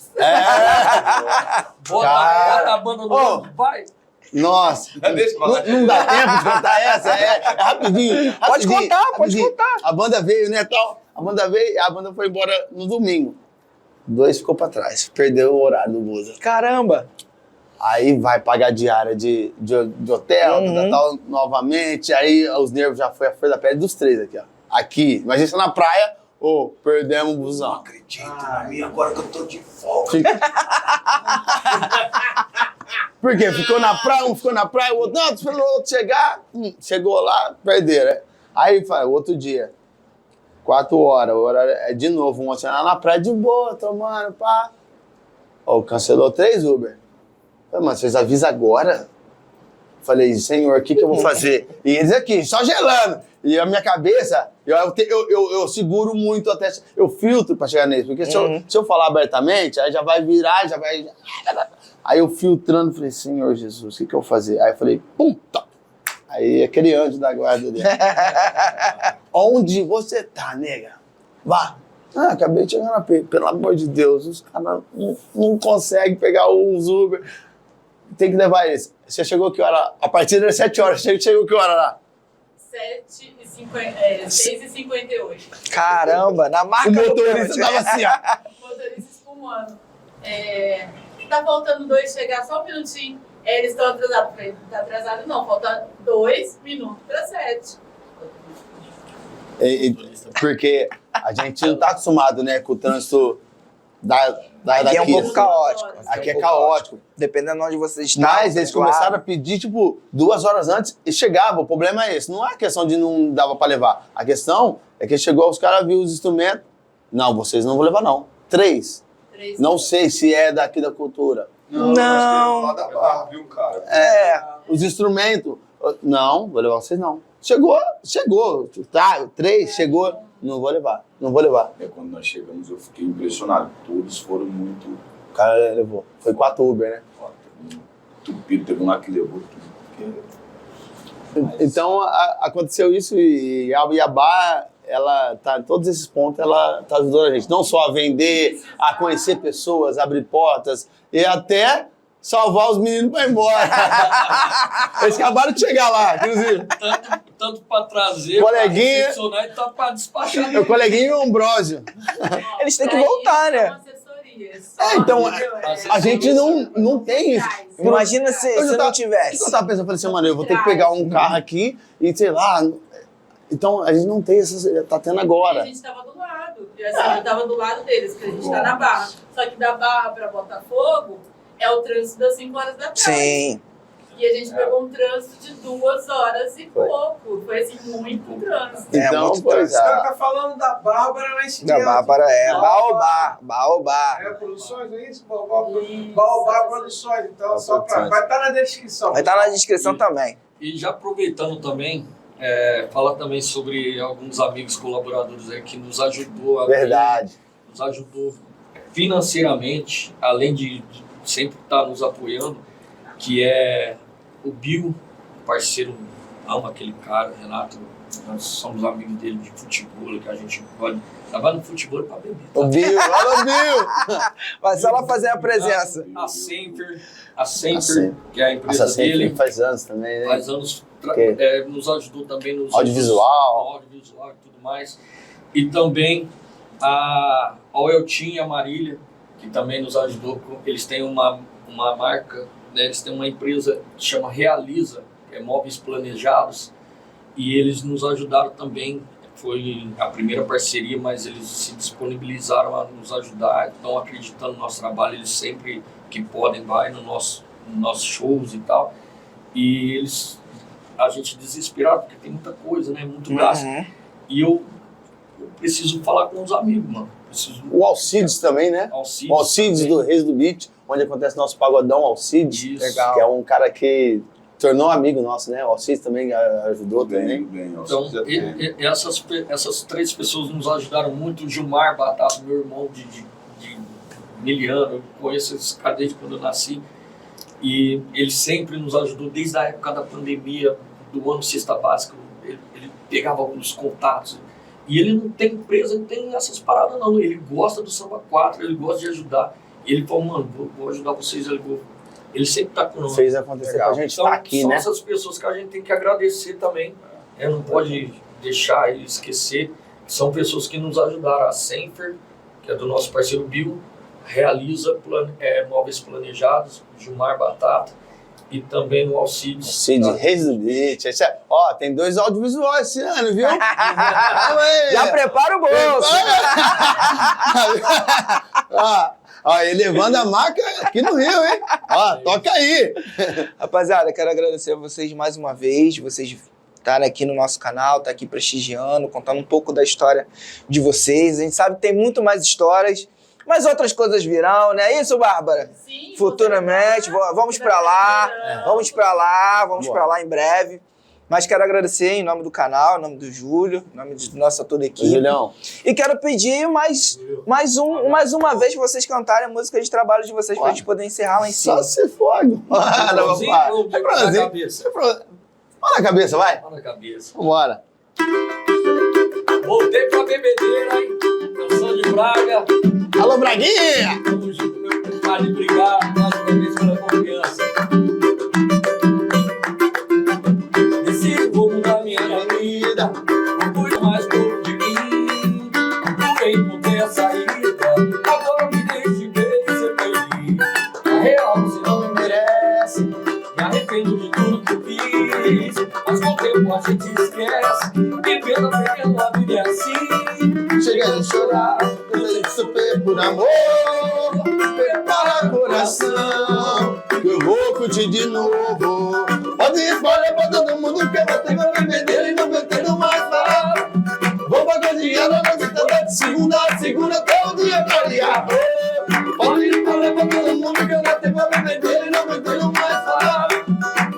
Bota a banda no ônibus, vai. Nossa, Deixa eu falar. não dá tempo de contar essa, é rapidinho. Pode contar, pode rapidinho. contar. A banda veio, né, tal, a banda veio e a banda foi embora no domingo. 2 ficou pra trás, perdeu o horário do Busa. Caramba. Aí vai pagar diária de hotel, tal, novamente, aí os nervos já foi a flor da pele dos 3 aqui, ó. Aqui, imagina você na praia, perdemos o busão. Não acredito na minha, agora que eu tô de folga. Por quê? Ficou na praia, um ficou na praia, o outro, não, esperou o outro chegar, chegou lá, perderam, né? Aí, outro dia, 4 horas, o horário é de novo, um lá na praia de boa, tomando, pá. Cancelou 3 Uber. Falei, mas vocês avisam agora? Falei, senhor, o que eu vou fazer? E eles aqui, só gelando. E a minha cabeça, eu seguro muito até, eu filtro pra chegar neles, porque se eu falar abertamente, aí já vai virar, já vai... Aí eu filtrando, falei, Senhor Jesus, o que eu vou fazer? Aí eu falei, pum, top. Aí aquele anjo da guarda dele. Onde você tá, nega? Vá. Acabei de chegar na P. Pelo amor de Deus, os caras não conseguem pegar os Uber. Tem que levar eles. Você chegou que hora? A partir das 7 horas, chegou que hora lá? 6h58. Caramba, na marca O do motorista pênalti. tava assim, ó. O motorista espumando. Tá faltando 2 chegar, só um minutinho. Eles estão atrasados. Falei, não tá atrasado não, falta 2 minutos para 7. Porque a gente não tá acostumado, né, com o trânsito Aqui é um daqui. pouco caótico. Aqui é caótico. Dependendo de onde você está. Mas eles começaram a pedir, 2 horas antes e chegava. O problema é esse. Não é a questão de não dava pra levar. A questão é que chegou, os caras viram os instrumentos. Não, vocês não vão levar, não. 3. Não sei se é daqui da cultura. Não. Acho que é lá da Barra, viu, cara? Os instrumentos. Não, vou levar vocês, não. Chegou. Tá, 3, chegou. Não vou levar. Quando nós chegamos, eu fiquei impressionado. Todos foram muito... O cara levou. Foi 4 Uber, né? Tupido, teve um lá que levou tudo. Então, aconteceu isso e a Iabá, ela tá em todos esses pontos, ela tá ajudando a gente. Não só a vender, a conhecer pessoas, abrir portas e até salvar os meninos para ir embora. Eles acabaram de chegar lá, inclusive. Tanto para trazer, Coleguinha. para recepcionar e tá para despachar. Meu coleguinha e o Ambrósio. Eles têm que voltar, né? Então, a gente não tem isso. Imagina se não tivesse. Eu tava pensando, falei assim, mano, eu vou ter que pegar um carro aqui e sei lá. Então, a gente não tem essa. Tá tendo agora. A gente tava do lado. Eu tava do lado deles, porque a gente tá na Barra. Só que da Barra pra Botafogo é o trânsito das 5 horas da tarde. Sim. E a gente pegou um trânsito de 2 horas e pouco. Foi assim, muito trânsito. Então, muito pois Esse cara é. tá falando da Bárbara Da Bárbara Baobá. Produções, é isso? Baobá Produções. Então, só pra... Produções. Vai estar na descrição. Vai estar na descrição também. E já aproveitando também, falar também sobre alguns amigos colaboradores aí que nos ajudou Verdade. nos ajudou financeiramente, além de sempre estar nos apoiando, que é o Bill, parceiro, ama aquele cara, Renato, nós somos amigos dele de futebol, que a gente pode trabalhar no futebol para beber. Tá? O Bill, olha o Bill! Vai só lá fazer a presença. A Semper, que é a empresa Essa sempre dele, faz anos também, né? faz anos, nos ajudou também nos Audiovisual. e tudo mais. E também a Eltinho e a Marília, que também nos ajudou. Eles têm uma marca, né, eles têm uma empresa que chama Realiza, que é móveis planejados, e eles nos ajudaram também. Foi a primeira parceria, mas eles se disponibilizaram a nos ajudar, estão acreditando no nosso trabalho, eles sempre que podem vai nos nossos shows e tal. E a gente desesperado, porque tem muita coisa, né, muito gasto. E eu preciso falar com os amigos, mano. O Alcides também, né? O Alcides do Reis do Beat, onde acontece nosso pagodão, Alcides. Isso. Legal. Que é um cara que tornou amigo nosso, né? O Alcides também ajudou também. Bem, Então, essas 3 pessoas nos ajudaram muito. O Gilmar Batata, meu irmão de miliano, eu conheço esse cara desde quando eu nasci. E ele sempre nos ajudou, desde a época da pandemia, do ano Cesta Básica. Ele pegava alguns contatos. E ele não tem empresa, não tem essas paradas não. Ele gosta do Samba 4, ele gosta de ajudar. E ele falou, mano, vou ajudar vocês. Ele sempre tá com nós. Fez acontecer pra gente Então, estar aqui, são né? essas pessoas que a gente tem que agradecer também. Não pode deixar e esquecer. São pessoas que nos ajudaram. A Semper, que é do nosso parceiro Bill, Realiza móveis planejados, Gilmar Batata, e também o Alcides. Alcides, Reis do Beat. Ó, tem 2 audiovisuais esse ano, viu? Já prepara o bolso. Ó, elevando a marca aqui no Rio, hein? Ó, toca aí. Rapaziada, quero agradecer a vocês mais uma vez, vocês estarem aqui no nosso canal, tá aqui prestigiando, contando um pouco da história de vocês. A gente sabe que tem muito mais histórias, mas outras coisas virão, não é isso, Bárbara? Sim. Futuramente, vamos pra lá, vamos pra lá em breve. Mas quero agradecer em nome do canal, em nome do Júlio, em nome de nossa toda a equipe. Julião. E quero pedir mais uma vez pra vocês cantarem a música de trabalho de vocês, pra gente poder encerrar lá em cima. Só se for agora, Bronzinho, papai. ou É na bronzinho. cabeça? Mão na cabeça, vai. Mão na cabeça. Vambora. Voltei pra bebedeira, hein? Canção de Braga. Alô, Braguinha! Tamo junto, meu compadre. Obrigado mais uma vez pela confiança. Vou mudar minha vida, não cuido mais pouco de mim. Não encontrei a saída, agora me deixe ver e ser feliz. Na real, você não me merece, me arrependo de tudo que eu fiz. Mas com o tempo a gente esquece, vivendo, aprendendo, a vida é assim. Chega de chorar, eu te super por amor. Prepara coração, que eu vou curtir de novo. Pode espalhar pra todo mundo que eu vou ter meu bebedeiro e não pretendo mais parar. Vou bagageando a noite toda de segunda a segunda até o dia clarear. Pode espalhar pra todo mundo que eu vou ter meu bebedeiro e não pretendo mais parar.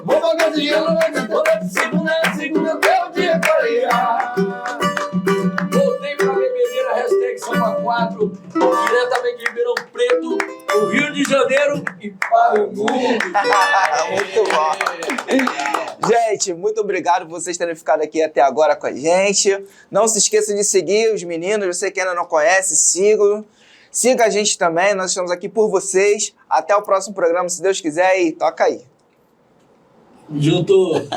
Vou bagageando a noite toda de segunda a segunda até o dia clarear. Voltei pra bebedeira, hashtag Samba 4, diretamente de Ribeirão Preto, o Rio de Janeiro e para o mundo. Muito bom. Gente, muito obrigado por vocês terem ficado aqui até agora com a gente. Não se esqueça de seguir os meninos, você que ainda não conhece, siga a gente também, nós estamos aqui por vocês. Até o próximo programa, se Deus quiser, e toca aí. Junto.